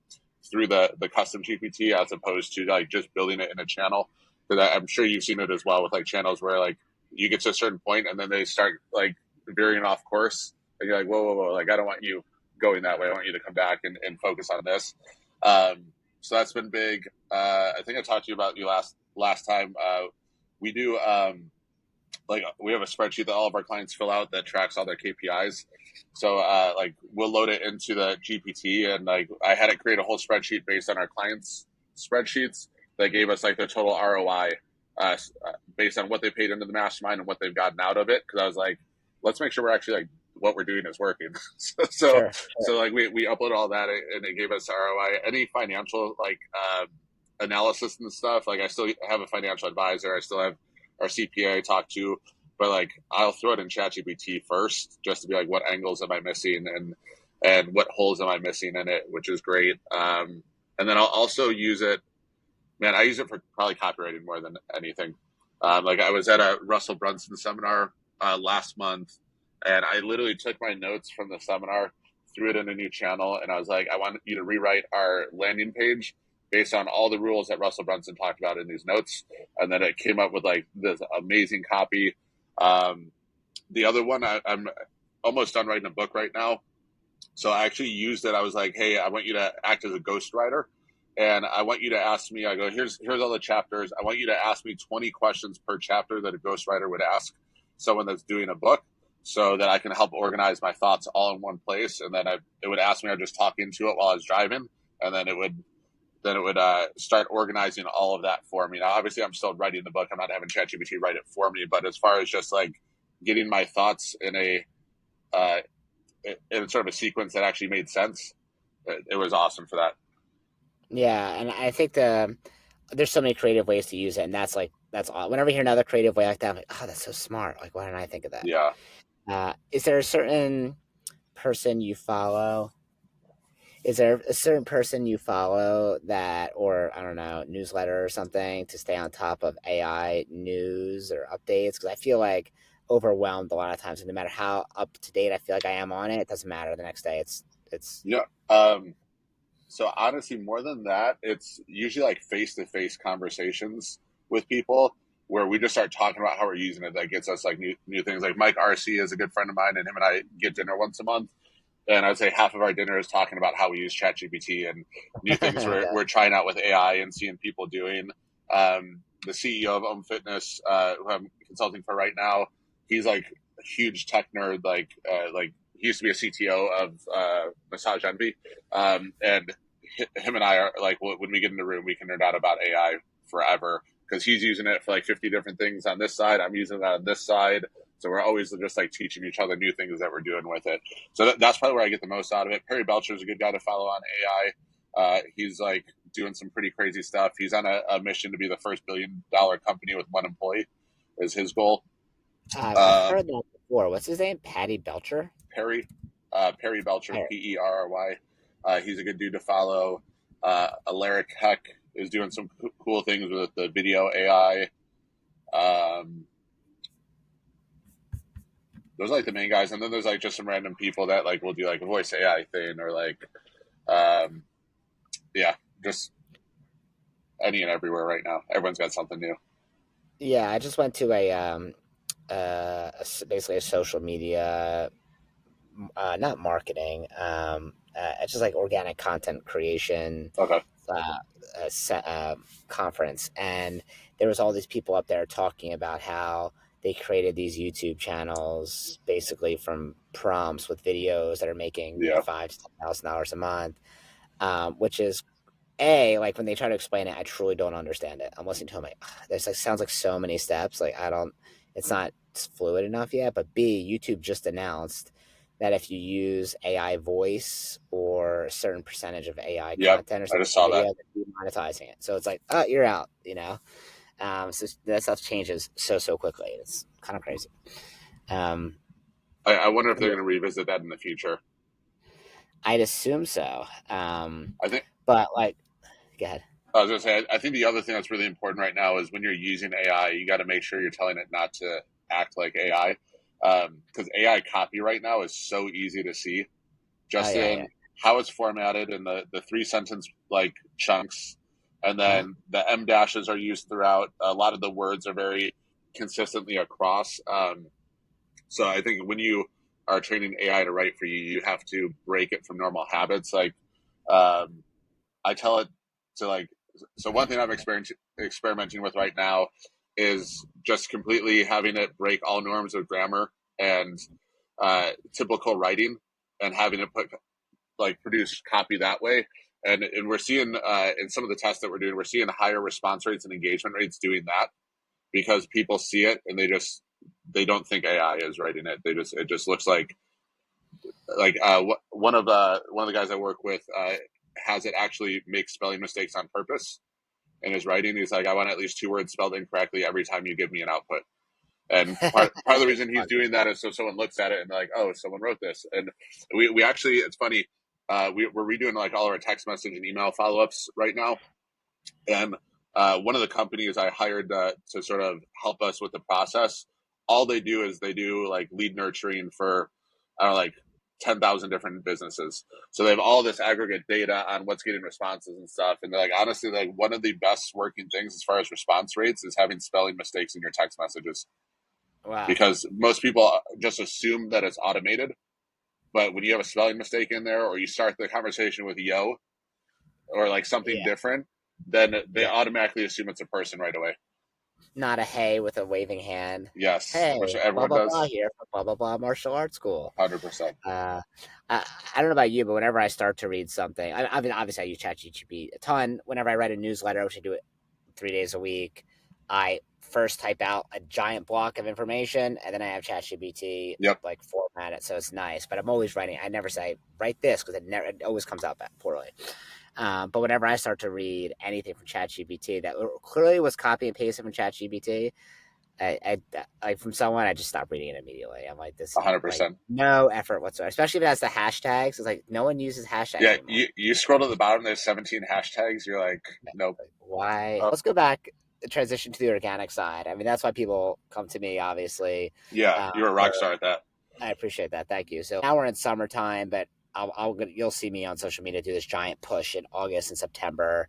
through the custom GPT as opposed to like just building it in a channel. Because I'm sure you've seen it as well with like channels where like you get to a certain point and then they start like veering off course and you're like whoa, like I don't want you going that way. I want you to come back and focus on this. So that's been big. I think I talked to you about you last time. We do like we have a spreadsheet that all of our clients fill out that tracks all their KPIs. So like we'll load it into the GPT and like I had it create a whole spreadsheet based on our clients' spreadsheets that gave us like the total ROI based on what they paid into the mastermind and what they've gotten out of it. Because I was like, let's make sure we're actually like what we're doing is working. so, so Sure. so like we upload all that and it gave us ROI. Any financial like analysis and stuff. Like I still have a financial advisor. I still have our CPA I talk to, but like I'll throw it in ChatGPT first just to be like, what angles am I missing and what holes am I missing in it, which is great. And then I'll also use it. Man, I use it for probably copywriting more than anything. Like I was at a Russell Brunson seminar last month, and I literally took my notes from the seminar, threw it in a new channel, and I was like, I want you to rewrite our landing page based on all the rules that Russell Brunson talked about in these notes, and then it came up with like this amazing copy. Um, the other one, I'm almost done writing a book right now, so I actually used it. I was like, hey, I want you to act as a ghostwriter. And I want you to ask me, I go, here's all the chapters. I want you to ask me 20 questions per chapter that a ghostwriter would ask someone that's doing a book so that I can help organize my thoughts all in one place. And then it would ask me, I'd just talk into it while I was driving. And then it would start organizing all of that for me. Now, obviously, I'm still writing the book. I'm not having ChatGPT write it for me. But as far as just like getting my thoughts uh, in sort of a sequence that actually made sense, it was awesome for that. Yeah, and I think there's so many creative ways to use it, and that's all. Whenever I hear another creative way like that, I'm like, oh, that's so smart. Like, why didn't I think of that? Yeah. Is there a certain person you follow? Is there a certain person you follow that, or I don't know, newsletter or something to stay on top of AI news or updates? Because I feel like overwhelmed a lot of times, and no matter how up to date I feel like I am on it, it doesn't matter. The next day, it's Yeah. So honestly, more than that, it's usually like face to face conversations with people where we just start talking about how we're using it. That gets us like new things. Like Mike RC is a good friend of mine, and him and I get dinner once a month. And I'd say half of our dinner is talking about how we use ChatGPT and new things okay. we're trying out with AI and seeing people doing. The CEO of Fitness, who I'm consulting for right now, he's like a huge tech nerd. Like he used to be a CTO of Massage Envy, and him and I are like when we get in the room, we can nerd out about AI forever because he's using it for like 50 different things on this side. I'm using it on this side. So we're always just like teaching each other new things that we're doing with it. So that's probably where I get the most out of it. Perry Belcher is a good guy to follow on AI. He's like doing some pretty crazy stuff. He's on a mission to be the first $1 billion company with one employee is his goal. I've Uh, heard that before. What's his name? Patty Belcher. Perry, Perry Belcher, I, Perry. He's a good dude to follow. Alaric Heck is doing some cool things with the video AI. Those are like the main guys, and then there's like just some random people that like will do like a voice AI thing or like, um, yeah, just any and everywhere right now. Everyone's got something new. yeah, I just went to basically a social media, not marketing, it's just like organic content creation Okay, uh, conference, and there was all these people up there talking about how they created these YouTube channels basically from prompts with videos that are making yeah, $5,000 to $10,000 a month, which is like when they try to explain it, I truly don't understand it. I'm listening to them like this like sounds like so many steps. Like I don't, it's not fluid enough yet. But YouTube just announced that if you use AI voice or a certain percentage of AI yep. content or I something just in saw the that. video, they're monetizing it. So it's like, oh, you're out. So that stuff changes so quickly. It's kind of crazy. Um, I wonder if they're yeah, going to revisit that in the future. I'd assume so. I think But like, go ahead. I was going to say I think the other thing that's really important right now is when you're using AI, you got to make sure you're telling it not to act like AI because AI copy right now is so easy to see Oh just yeah, yeah. in how it's formatted and the three sentence like chunks, and Uh-huh. then the M dashes are used throughout. A lot of the words are very consistently across. So I think when you are training AI to write for you, you have to break it from normal habits. Like um, I tell it to like. So one thing I'm experimenting with right now is just completely having it break all norms of grammar and typical writing, and having it put like produce copy that way. And we're seeing in some of the tests that we're doing, we're seeing higher response rates and engagement rates doing that because people see it and they don't think AI is writing it. It just looks like one of the guys I work with has it actually make spelling mistakes on purpose in his writing. He's like, I want at least two words spelled incorrectly every time you give me an output. And part of the reason he's Fun. doing that is so someone looks at it and they're like, oh, someone wrote this. And we actually, it's funny, we're redoing like all our text message and email follow ups right now. And one of the companies I hired to sort of help us with the process, all they do is they do like lead nurturing for, I don't know, like 10,000 different businesses. So they have all this aggregate data on what's getting responses and stuff. And they're like, honestly, like one of the best working things as far as response rates is having spelling mistakes in your text messages Wow. because most people just assume that it's automated. But when you have a spelling mistake in there, or you start the conversation with yo, or like something Yeah. different, then they Yeah. automatically assume it's a person right away. Not a hey with a waving hand. Yes, Hey, which blah everyone blah blah does. here from blah blah blah martial arts school. 100%. Uh, I don't know about you, but whenever I start to read something, I mean, obviously I use ChatGPT a ton. Whenever I write a newsletter, which I do it 3 days a week, I first type out a giant block of information, and then I have ChatGPT Yep. like format it, so it's nice. But I'm always writing. I never say write this because it always comes out bad, poorly. But whenever I start to read anything from ChatGPT that clearly was copy and pasted from ChatGPT, like from someone, I just stop reading it immediately. I'm like, this is like 100%. no effort whatsoever, especially if it has the hashtags. It's like no one uses hashtags Yeah, anymore. you scroll to the bottom, there's 17 hashtags. You're like, nope. Like, why? Oh, Let's go back. transition to the organic side. I mean, that's why people come to me, obviously. Yeah, you're a rock For star at that. I appreciate that. Thank you. So now we're in summertime, but you'll see me on social media do this giant push in August and September,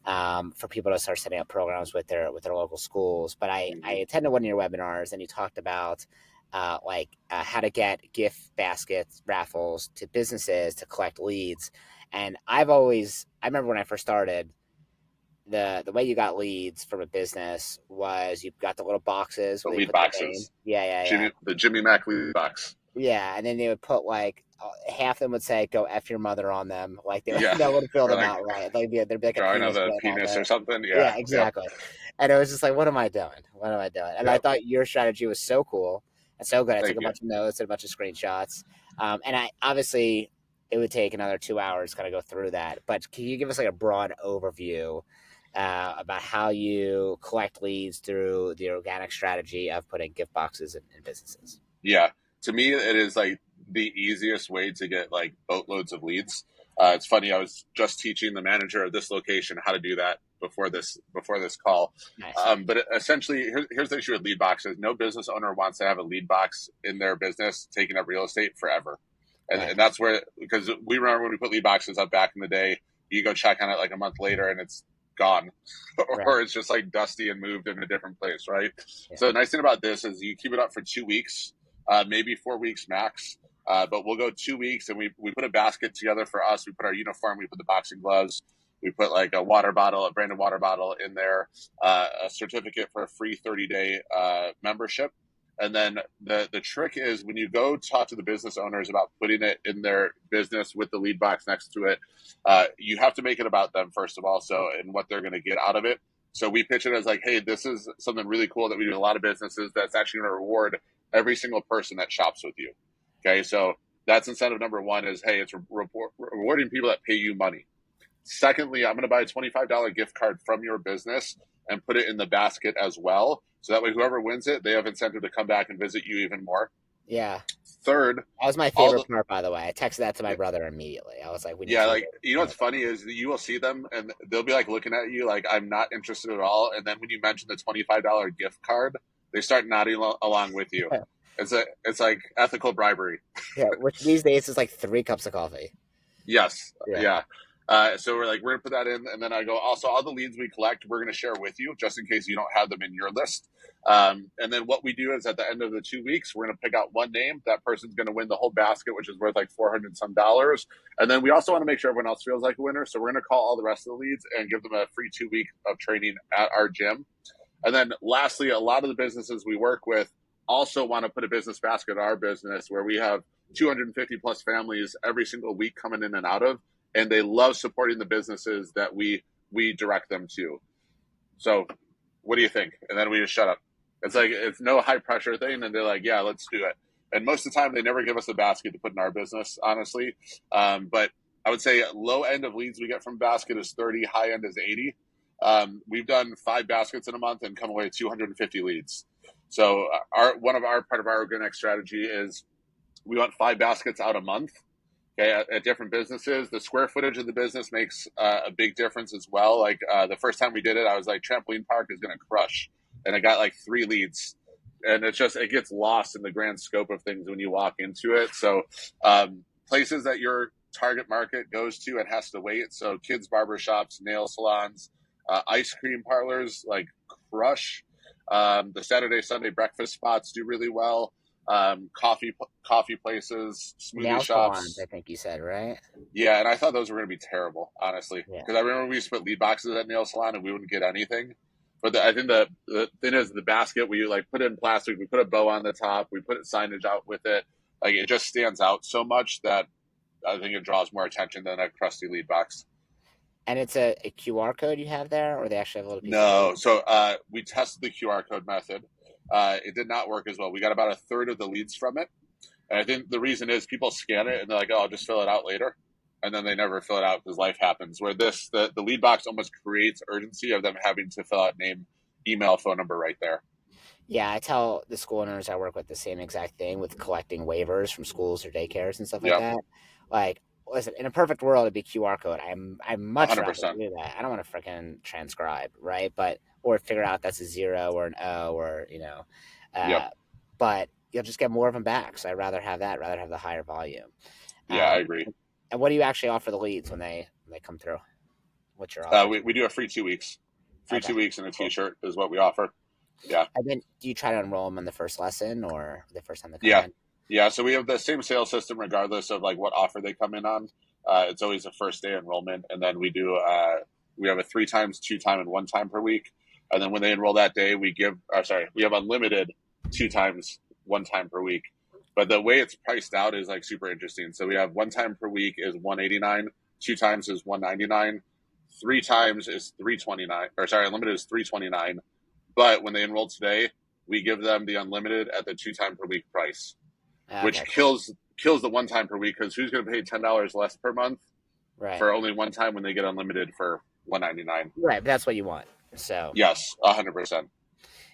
for people to start setting up programs with their local schools. But I Hmm. attended one of your webinars, and you talked about how to get gift baskets raffles to businesses to collect leads. And I remember when I first started, the way you got leads from a business was you got the little boxes The where they lead put their name. boxes, the Jimmy Mac lead box. Yeah, and then they would put like half of them would say "Go f your mother" on them, like they Yeah, that would fill or them like out right. Like there'd be like a drawing of penis the written on penis or there. something. Yeah, Yeah, yep, exactly. And it was just like, what am I doing? What am I doing? And I yep. thought your strategy was so cool and so good. I took Thank a you. bunch of notes and a bunch of screenshots, and I obviously it would take another 2 hours to kind of go through that. But can you give us like a broad overview about how you collect leads through the organic strategy of putting gift boxes in businesses? Yeah, to me, it is like the easiest way to get like boatloads of leads. It's funny. I was just teaching the manager of this location how to do that before this call. Nice. But essentially, here's the issue with lead boxes. No business owner wants to have a lead box in their business taking up real estate forever, Right. and that's where, because we remember when we put lead boxes up back in the day, you go check on it like a month later and it's gone, Right. or it's just like dusty and moved in a different place, right? Yeah. So the nice thing about this is you keep it up for 2 weeks, maybe 4 weeks max. But we'll go 2 weeks, and we put a basket together for us. We put our uniform, we put the boxing gloves, we put like a water bottle, a branded water bottle in there, a certificate for a free 30-day membership. And then the trick is when you go talk to the business owners about putting it in their business with the lead box next to it, you have to make it about them first of all, so and what they're going to get out of it. So we pitch it as like, hey, this is something really cool that we do in a lot of businesses that's actually going to reward every single person that shops with you. Okay, so that's incentive number one is, hey, it's rewarding people that pay you money. Secondly, I'm going to buy a $25 gift card from your business and put it in the basket as well. So that way, whoever wins it, they have incentive to come back and visit you even more. Yeah. Third, That was my all the favorite part, by the way. I texted that to my brother immediately. I was like, "We need yeah, you to like go." you know what's funny is you will see them and they'll be like looking at you like I'm not interested at all. And then when you mention the $25 gift card, they start nodding along with you. It's like ethical bribery. Yeah, which these days is like 3 cups of coffee. Yes, Yeah. yeah. So we're gonna put that in, and then I go also all the leads we collect we're gonna share with you just in case you don't have them in your list. And then what we do is at the end of the 2 weeks we're gonna pick out one name. That person's gonna win the whole basket, which is worth like $400 some. And then we also want to make sure everyone else feels like a winner. So we're gonna call all the rest of the leads and give them a free 2 week of training at our gym. And then lastly, a lot of the businesses we work with also want to put a business basket in our business where we have 250 plus families every single week coming in and out of, and they love supporting the businesses that we direct them to. So, what do you think? And then we just shut up. It's like it's no high pressure thing, and they're like, yeah, let's do it. And most of the time, they never give us a basket to put in our business, honestly. But I would say low end of leads we get from basket is 30, high end is 80. We've done 5 baskets in a month and come away with 250 leads. So our one of our part of our organic strategy is we want 5 baskets out a month. Okay, at different businesses, the square footage of the business makes a big difference as well. Like the first time we did it, I was like, trampoline park is going to crush, and I got like 3 leads, and it gets lost in the grand scope of things when you walk into it. So places that your target market goes to and has to wait. So kids barber shops, nail salons, ice cream parlors like crush. The Saturday Sunday breakfast spots do really well. Coffee places, smoothie Nail salons, shops. I think you said, right? Yeah, and I thought those were going to be terrible, honestly, Yeah. because I remember we used to put lead boxes at nail salon and we wouldn't get anything. But I think the thing is the basket we like put it in plastic, we put a bow on the top, we put signage out with it. Like it just stands out so much that I think it draws more attention than a crusty lead box. And it's a QR code you have there, or they actually have a little piece of No, paper? so we tested the QR code method. It did not work as well. We got about a third of the leads from it. And I think the reason is people scan it and they're like, oh, I'll just fill it out later. And then they never fill it out because life happens. Where the lead box almost creates urgency of them having to fill out name, email, phone number right there. Yeah, I tell the school owners I work with the same exact thing with collecting waivers from schools or daycares and stuff like Yep, that. Like, listen, in a perfect world, it'd be QR code. I'm much rather 100%. do that. I don't want to freaking transcribe, right? But or figure out that's a 0 or an O or Yep. uh, but you'll just get more of them back. So I'd rather have that, rather have the higher volume. Yeah, I Um, agree. and what do you actually offer the leads when they come through? What's your offer? We do a free 2 weeks. Free Okay, 2 weeks and a cool. T-shirt is what we offer. Yeah. And then do you try to enroll them in the first lesson or the first time they come Yeah. in? Yeah. So we have the same sales system regardless of like what offer they come in on. It's always a first day enrollment, and then we have a 3 times, 2 time, and 1 time per week. And then when they enroll that day, we have unlimited 2 times, 1 time per week. But the way it's priced out is like super interesting. So we have 1 time per week is 189, 2 times is 199, 3 times is 329, or sorry, unlimited is 329. But when they enroll today, we give them the unlimited at the 2 time per week price, which Okay, cool. kills the 1 time per week because who's going to pay $10 less per month Right. for only 1 time when they get unlimited for 199? Right, but that's what you want. So Yes, 100%.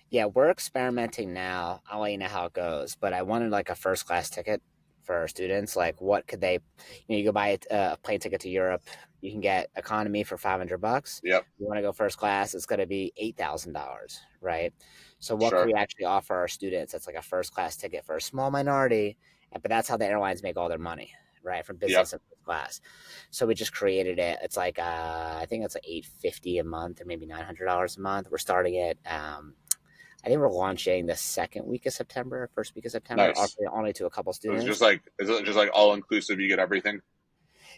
yeah, we're experimenting now. I'll let you know how it goes. But I wanted like a first class ticket for our students. Like, what could they? You go buy a plane ticket to Europe. You can get economy for $500. Yep, You want to go first class, it's going to be $8,000, right? So what could sure. we actually offer our students? That's like a first class ticket for a small minority, but that's how the airlines make all their money, right? From Yep. business and first class. So we just created it. It's like I think it's like $850 a month or maybe $900 a month. We're starting it. I think we're launching the second week of September, first week of September, Nice. offering only to a couple It's just students. like, is it just like all inclusive? You get everything.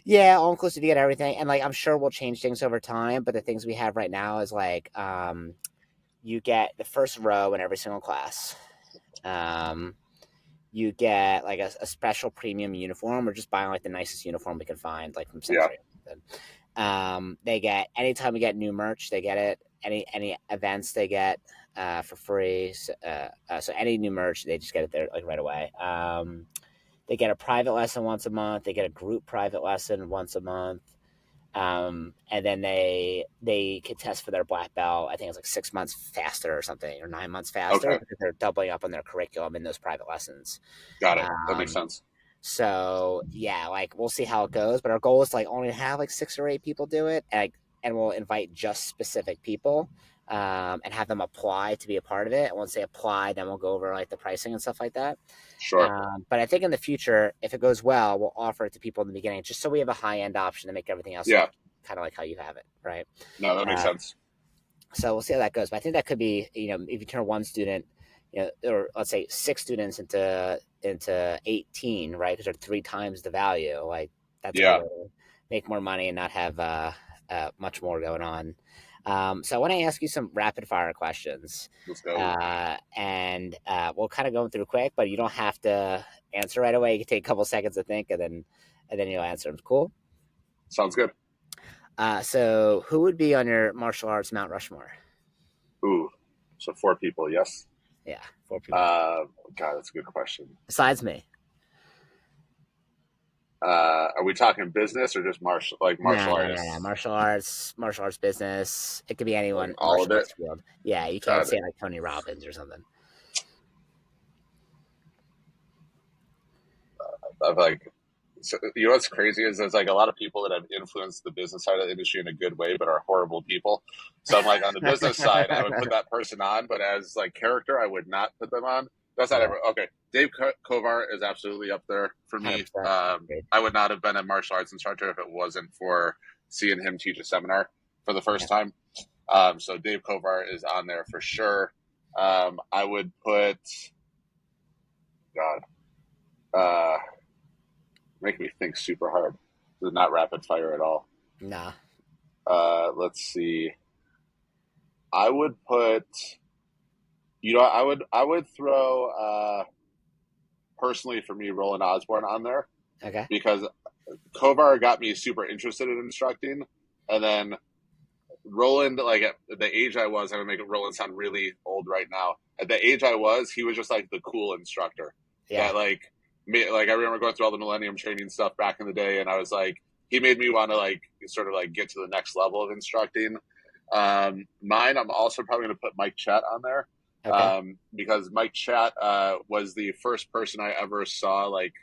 Yeah, all inclusive, you get everything, and like I'm sure we'll change things over time. But the things we have right now is like you get the first row in every single class. Um, you get like a special premium uniform. We're just buying like the nicest uniform we can find, like from Yeah. Century. They get anytime we get new merch, they get it. Any events they get for free. So any new merch, they just get it there like right away. They get a private lesson once a month. They get a group private lesson once a month. And then they can test for their black belt. I think it's like 6 months faster or something, or 9 months faster Okay. because they're doubling up on their curriculum in those private lessons. Got it. That makes Um, sense. so yeah, like we'll see how it goes, but our goal is to like only have like 6 or 8 people do it, and we'll invite just specific people, and have them apply to be a part of it. And once they apply, then we'll go over like the pricing and stuff like that. Sure. But I think in the future, if it goes well, we'll offer it to people in the beginning, just so we have a high end option to make everything else Yeah. look kind of like how you have it, right? No, that makes Uh, sense. so we'll see how that goes. But I think that could be, if you turn one student, or let's say 6 students into 18, right? Because they're 3 times the value. Like that's a good Yeah. way to make more money and not have much more going on. So I want to ask you some rapid fire questions, Let's go. and we'll kind of go through quick, but you don't have to answer right away. You can take a couple seconds to think, and then you'll answer them. Cool. Sounds good. So who would be on your martial arts Mount Rushmore? Ooh. So 4 people. Yes. Yeah, 4 people. God, that's a good question. Besides me. Are we talking business or just martial No, no, no, no. artists? Martial arts business. It could be Like anyone, all of martial it? arts field. Yeah, you can't Got say it. like Tony Robbins or something. Of like, so, you know what's crazy is there's like a lot of people that have influenced the business side of the industry in a good way, but are horrible people. So I'm like on the business side, I would put that person on, but as like character, I would not put them on. That's not Yeah, ever okay. Dave Kovar is absolutely up there for me. 100%. I would not have been a martial arts instructor if it wasn't for seeing him teach a seminar for the Yeah. first time. So Dave Kovar is on there for sure. I would put God. Uh, Make me think super hard. This is not rapid fire at all. Nah. Let's see. I would put. I would throw personally for me Roland Osborne on there Okay. because Kovar got me super interested in instructing, and then Roland, like at the age I was, I'm gonna make Roland sound really old right now. At the age I was, he was just like the cool instructor Yeah. that like I remember going through all the Millennium training stuff back in the day, and I was like, he made me want to like sort of like get to the next level of instructing. Mine, I'm also probably going to put Mike Chat on there Okay. because Mike Chat was the first person I ever saw like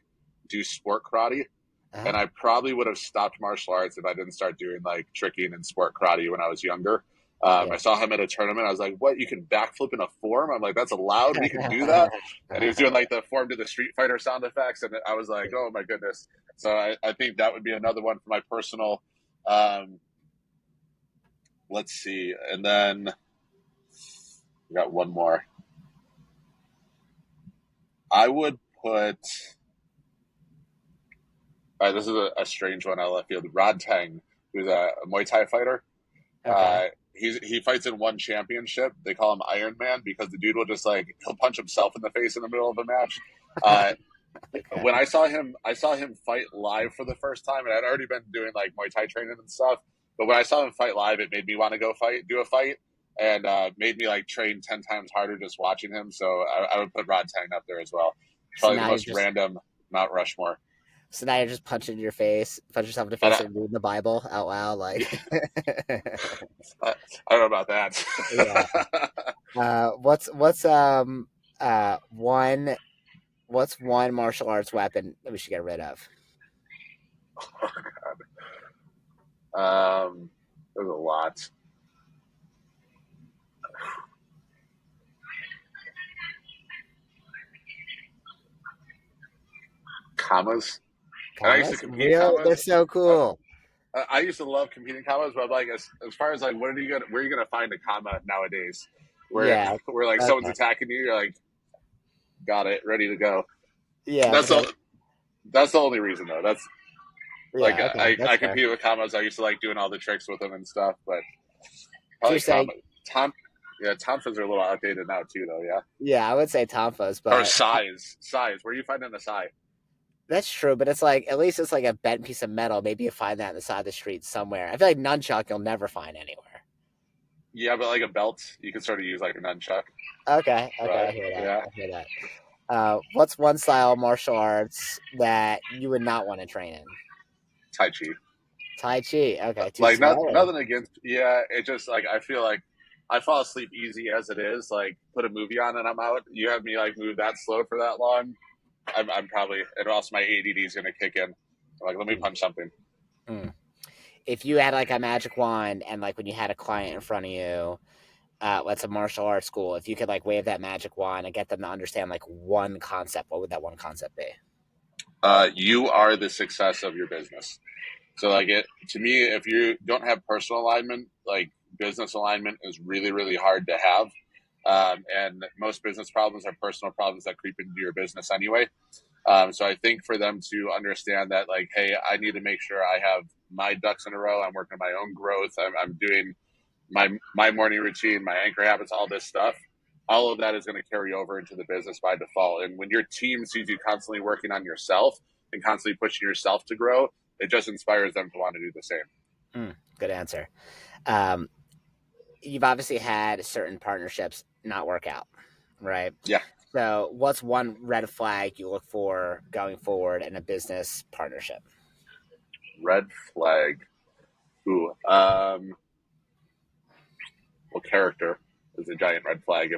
do sport karate, and Uh-huh. I probably would have stopped martial arts if I didn't start doing like tricking and sport karate when I was younger. Yeah. I saw him at a tournament. I was like, "What? You can backflip in a form?" I'm like, "That's allowed. We can do that." And he was doing like the form to the Street Fighter sound effects, and I was like, "Oh my goodness!" So I think that would be another one for my personal. Um, let's see, and then we got one more. I would put. All right, this is a strange one. I left field. Rod Tang, who's a Muay Thai fighter. Okay. He fights in one championship. They call him Iron Man because the dude will just like he'll punch himself in the face in the middle of a match. Uh, Okay. when I saw him fight live for the first time, and I'd already been doing like Muay Thai training and stuff. But when I saw him fight live, it made me want to go do a fight, and made me like train 10 times harder just watching him. So I would put Rod Tang up there as well. So Probably the now you're most just random Mount Rushmore. so now you're just punching your face, punch yourself in the And face, and reading the Bible out loud, like. I don't know about that. Yeah. Uh, one what's one martial arts weapon that we should get rid of? There's a lot. Commas. And I used to Commas? compete Really? They're commas. so cool. I used to love competing commas, but like as far as like where are you gonna find a comma nowadays? Where Yeah. where like someone's Okay. attacking you, you're like, got it, ready to go. Yeah, That's but then, that's the only reason though. That's like yeah, okay, that's I fair. compete with commas. I used to like doing all the tricks with them and stuff, but So you're probably saying, comma. Tom, yeah, Tomfins are a little outdated now too, though. Yeah, yeah, I would say Tonfas, or but size. Where are you finding a size? that's true. But it's like at least it's like a bent piece of metal. Maybe you find that on the side of the street somewhere. I feel like nunchuck you'll never find anywhere. Yeah, but like a belt, you can sort of use like a nunchuck. Okay, okay, But I hear that. yeah, I hear that. What's one style of martial arts that you would not want to train in? Tai Chi. Tai Chi. Okay, too Like slow. Or? nothing against. Yeah, it just like I feel like I fall asleep easy as it is. Like put a movie on and I'm out. You have me like move that slow for that long. I'm probably and also my ADD is gonna kick in. I'm like let me Hmm. punch something. Hmm. If you had like a magic wand and like when you had a client in front of you, let's a martial arts school, if you could like wave that magic wand and get them to understand like one concept, what would that one concept be? You are the success of your business. So like it to me, if you don't have personal alignment, like business alignment is really hard to have. And most business problems are personal problems that creep into your business anyway. So I think for them to understand that, like, hey, I need to make sure I have my ducks in a row. I'm working on my own growth. I'm doing my morning routine, my anchor habits, all this stuff. All of that is going to carry over into the business by default. And when your team sees you constantly working on yourself and constantly pushing yourself to grow, it just inspires them to want to do the same. Good answer. Um, you've obviously had certain partnerships not work out, right? Yeah, So, what's one red flag you look for going forward in a business partnership? red flag. Ooh, well, character is a giant red flag.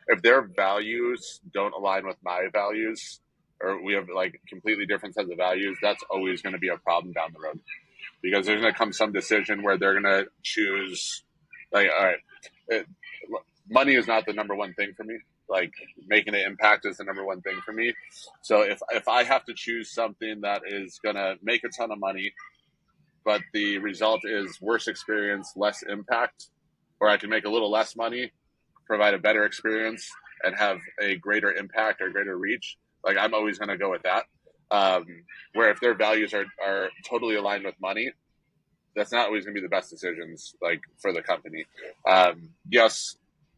If their values don't align with my values, or we have like completely different sets of values, that's always going to be a problem down the road because there's going to come some decision where they're going to choose, like, all right, it, money is not the number one thing for me. Like making an impact is the number one thing for me. So if I have to choose something that is going to make a ton of money, but the result is worse experience, less impact, or I can make a little less money, provide a better experience, and have a greater impact or greater reach, like I'm always going to go with that. Um, where if their values are totally aligned with money, that's not always going to be the best decisions like for the company. Yes,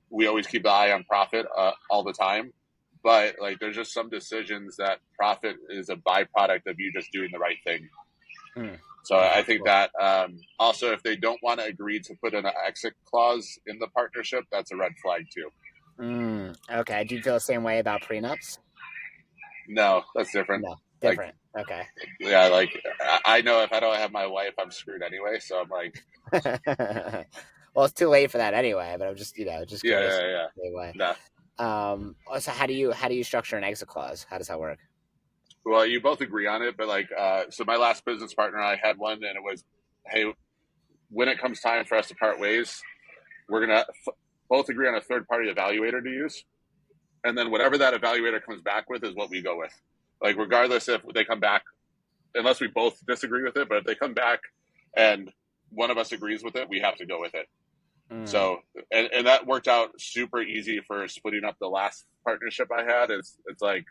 we always keep the eye on profit all the time, but like there's just some decisions that profit is a byproduct of you just doing the right thing. Mm. So I Okay, think cool. that also if they don't want to agree to put in an exit clause in the partnership, that's a red flag too. Okay, do you feel the same way about prenups? No, that's different. No, Like, different. Okay. yeah, like I know if I don't have my wife, I'm screwed anyway. So I'm like, Well, it's too late for that anyway. But I'm just just yeah, curious. yeah, yeah. Anyway, No. so how do you structure an exit clause? How does that work? Well, you both agree on it, but like, so my last business partner, I had one, and it was, hey, when it comes time for us to part ways, we're gonna both agree on a third party evaluator to use, and then whatever that evaluator comes back with is what we go with. Like regardless if they come back, unless we both disagree with it, but if they come back and one of us agrees with it, we have to go with it. Mm. So and that worked out super easy for splitting up the last partnership I had. It's like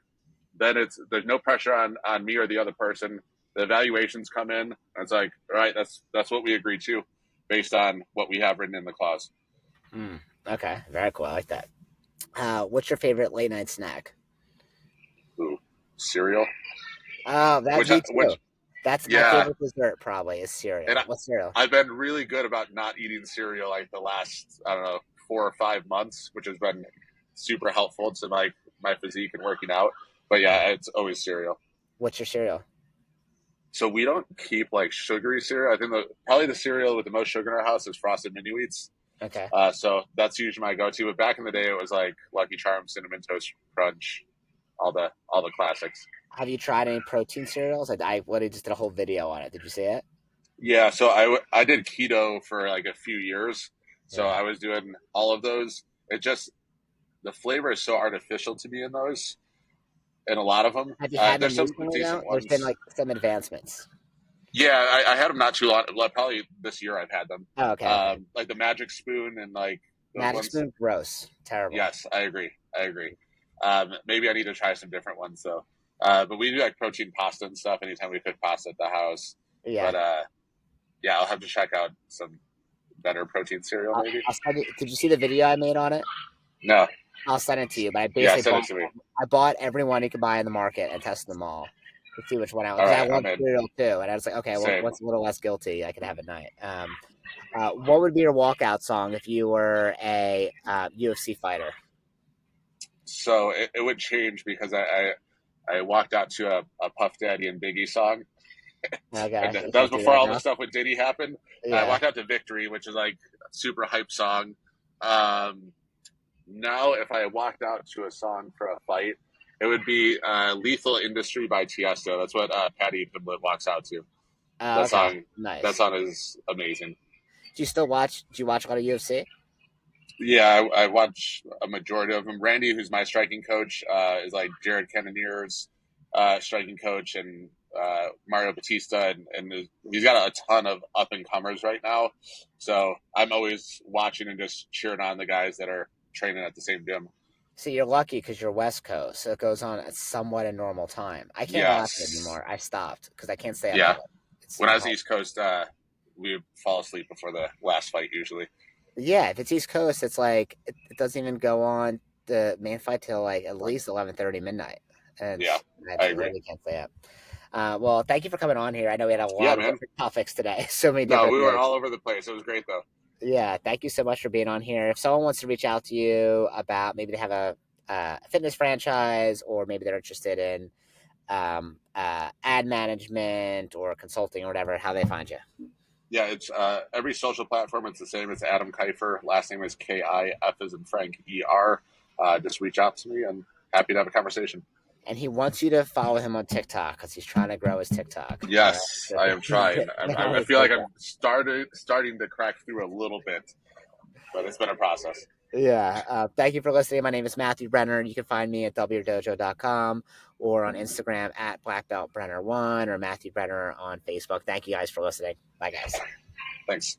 then there's no pressure on me or the other person. The evaluations come in, and it's like, all right, that's what we agreed to, based on what we have written in the clause. Mm. Okay, very cool. I like that. What's your favorite late night snack? Ooh, cereal, Oh, that me too. which That's my yeah, favorite dessert. Probably is and cereal. What's cereal? I've been really good about not eating cereal like the last I don't know 4 or 5 months, which has been super helpful to my physique and working out. But yeah, it's always cereal. What's your cereal? So we don't keep like sugary cereal. I think probably the cereal with the most sugar in our house is Frosted Mini Wheats. Okay. So that's usually my go-to. But back in the day, it was like Lucky Charms, Cinnamon Toast Crunch, all the classics. Have you tried any protein cereals? I literally just did a whole video on it. Did you see it? Yeah, so I did keto for like a few years, so Yeah. I was doing all of those. It just the flavor is so artificial to me in those, and a lot of them. Have you had There's them some recently though? decent There's been ones. like some advancements. Yeah, I had them not too long. Like, probably this year I've had them. Oh, okay, okay. Like the Magic Spoon and like those Magic ones. spoon, gross, terrible. Yes, I agree. I agree. Maybe I need to try some different ones though. But we do like protein pasta and stuff anytime we cook pasta at the house. Yeah. But yeah, I'll have to check out some better protein cereal maybe. I'll send you, did you see the video I made on it? No, I'll send it to you. But I yeah, basically send it to me. I bought every one you could buy in the market and tested them all to see which one I All because I right, love I'm in. cereal too, and I was like, okay, well, Same. what's a little less guilty I could have at night. What would be your walkout song if you were a UFC fighter? So it would change because I walked out to a Puff Daddy and Biggie song, and Okay, that you was can't do before that all the now. stuff with Diddy happened. I Yeah. walked out to Victory, which is like a super hype song. Um, Now, if I walked out to a song for a fight, it would be "Lethal Industry" by Tiesto. That's what Patty Pimblett walks out to. That Okay. song, that Nice. song is amazing. Do you still watch? Do you watch a lot of UFC? Yeah, I watch a majority of them. Randy, who's my striking coach, is like Jared Cannonier's striking coach, and Mario Batista, and he's got a ton of up and comers right now. So I'm always watching and just cheering on the guys that are training at the same gym. See, you're lucky because you're West Coast, so it goes on at somewhat a normal time. I can't watch it Yes, anymore. I stopped because I can't stay up yeah. late. It's When I too was hard. East Coast, we would fall asleep before the last fight usually. Yeah, if it's East Coast, it's like it doesn't even go on the main fight till like at least 11:30 midnight, and Yeah, I I agree. literally can't stay up. Well, thank you for coming on here. I know we had a Yeah, lot of man. different topics today, so many No, different we were things. all over the place. It was great though. Yeah, thank you so much for being on here. If someone wants to reach out to you about maybe they have a fitness franchise or maybe they're interested in ad management or consulting or whatever, how they find you. Yeah, it's every social platform. It's the same. It's Adam Kifer. Last name is Kif as in Frank Er. Just reach out to me. I'm happy to have a conversation. And he wants you to follow him on TikTok because he's trying to grow his TikTok. All right. Yes, So I am trying. I his feel like TikTok. I'm starting to crack through a little bit, but it's been a process. Yeah. Thank you for listening. My name is Matthew Brenner. You can find me at wdojo.com or on Instagram at blackbeltbrenner1 or Matthew Brenner on Facebook. Thank you guys for listening. Bye, guys. Thanks.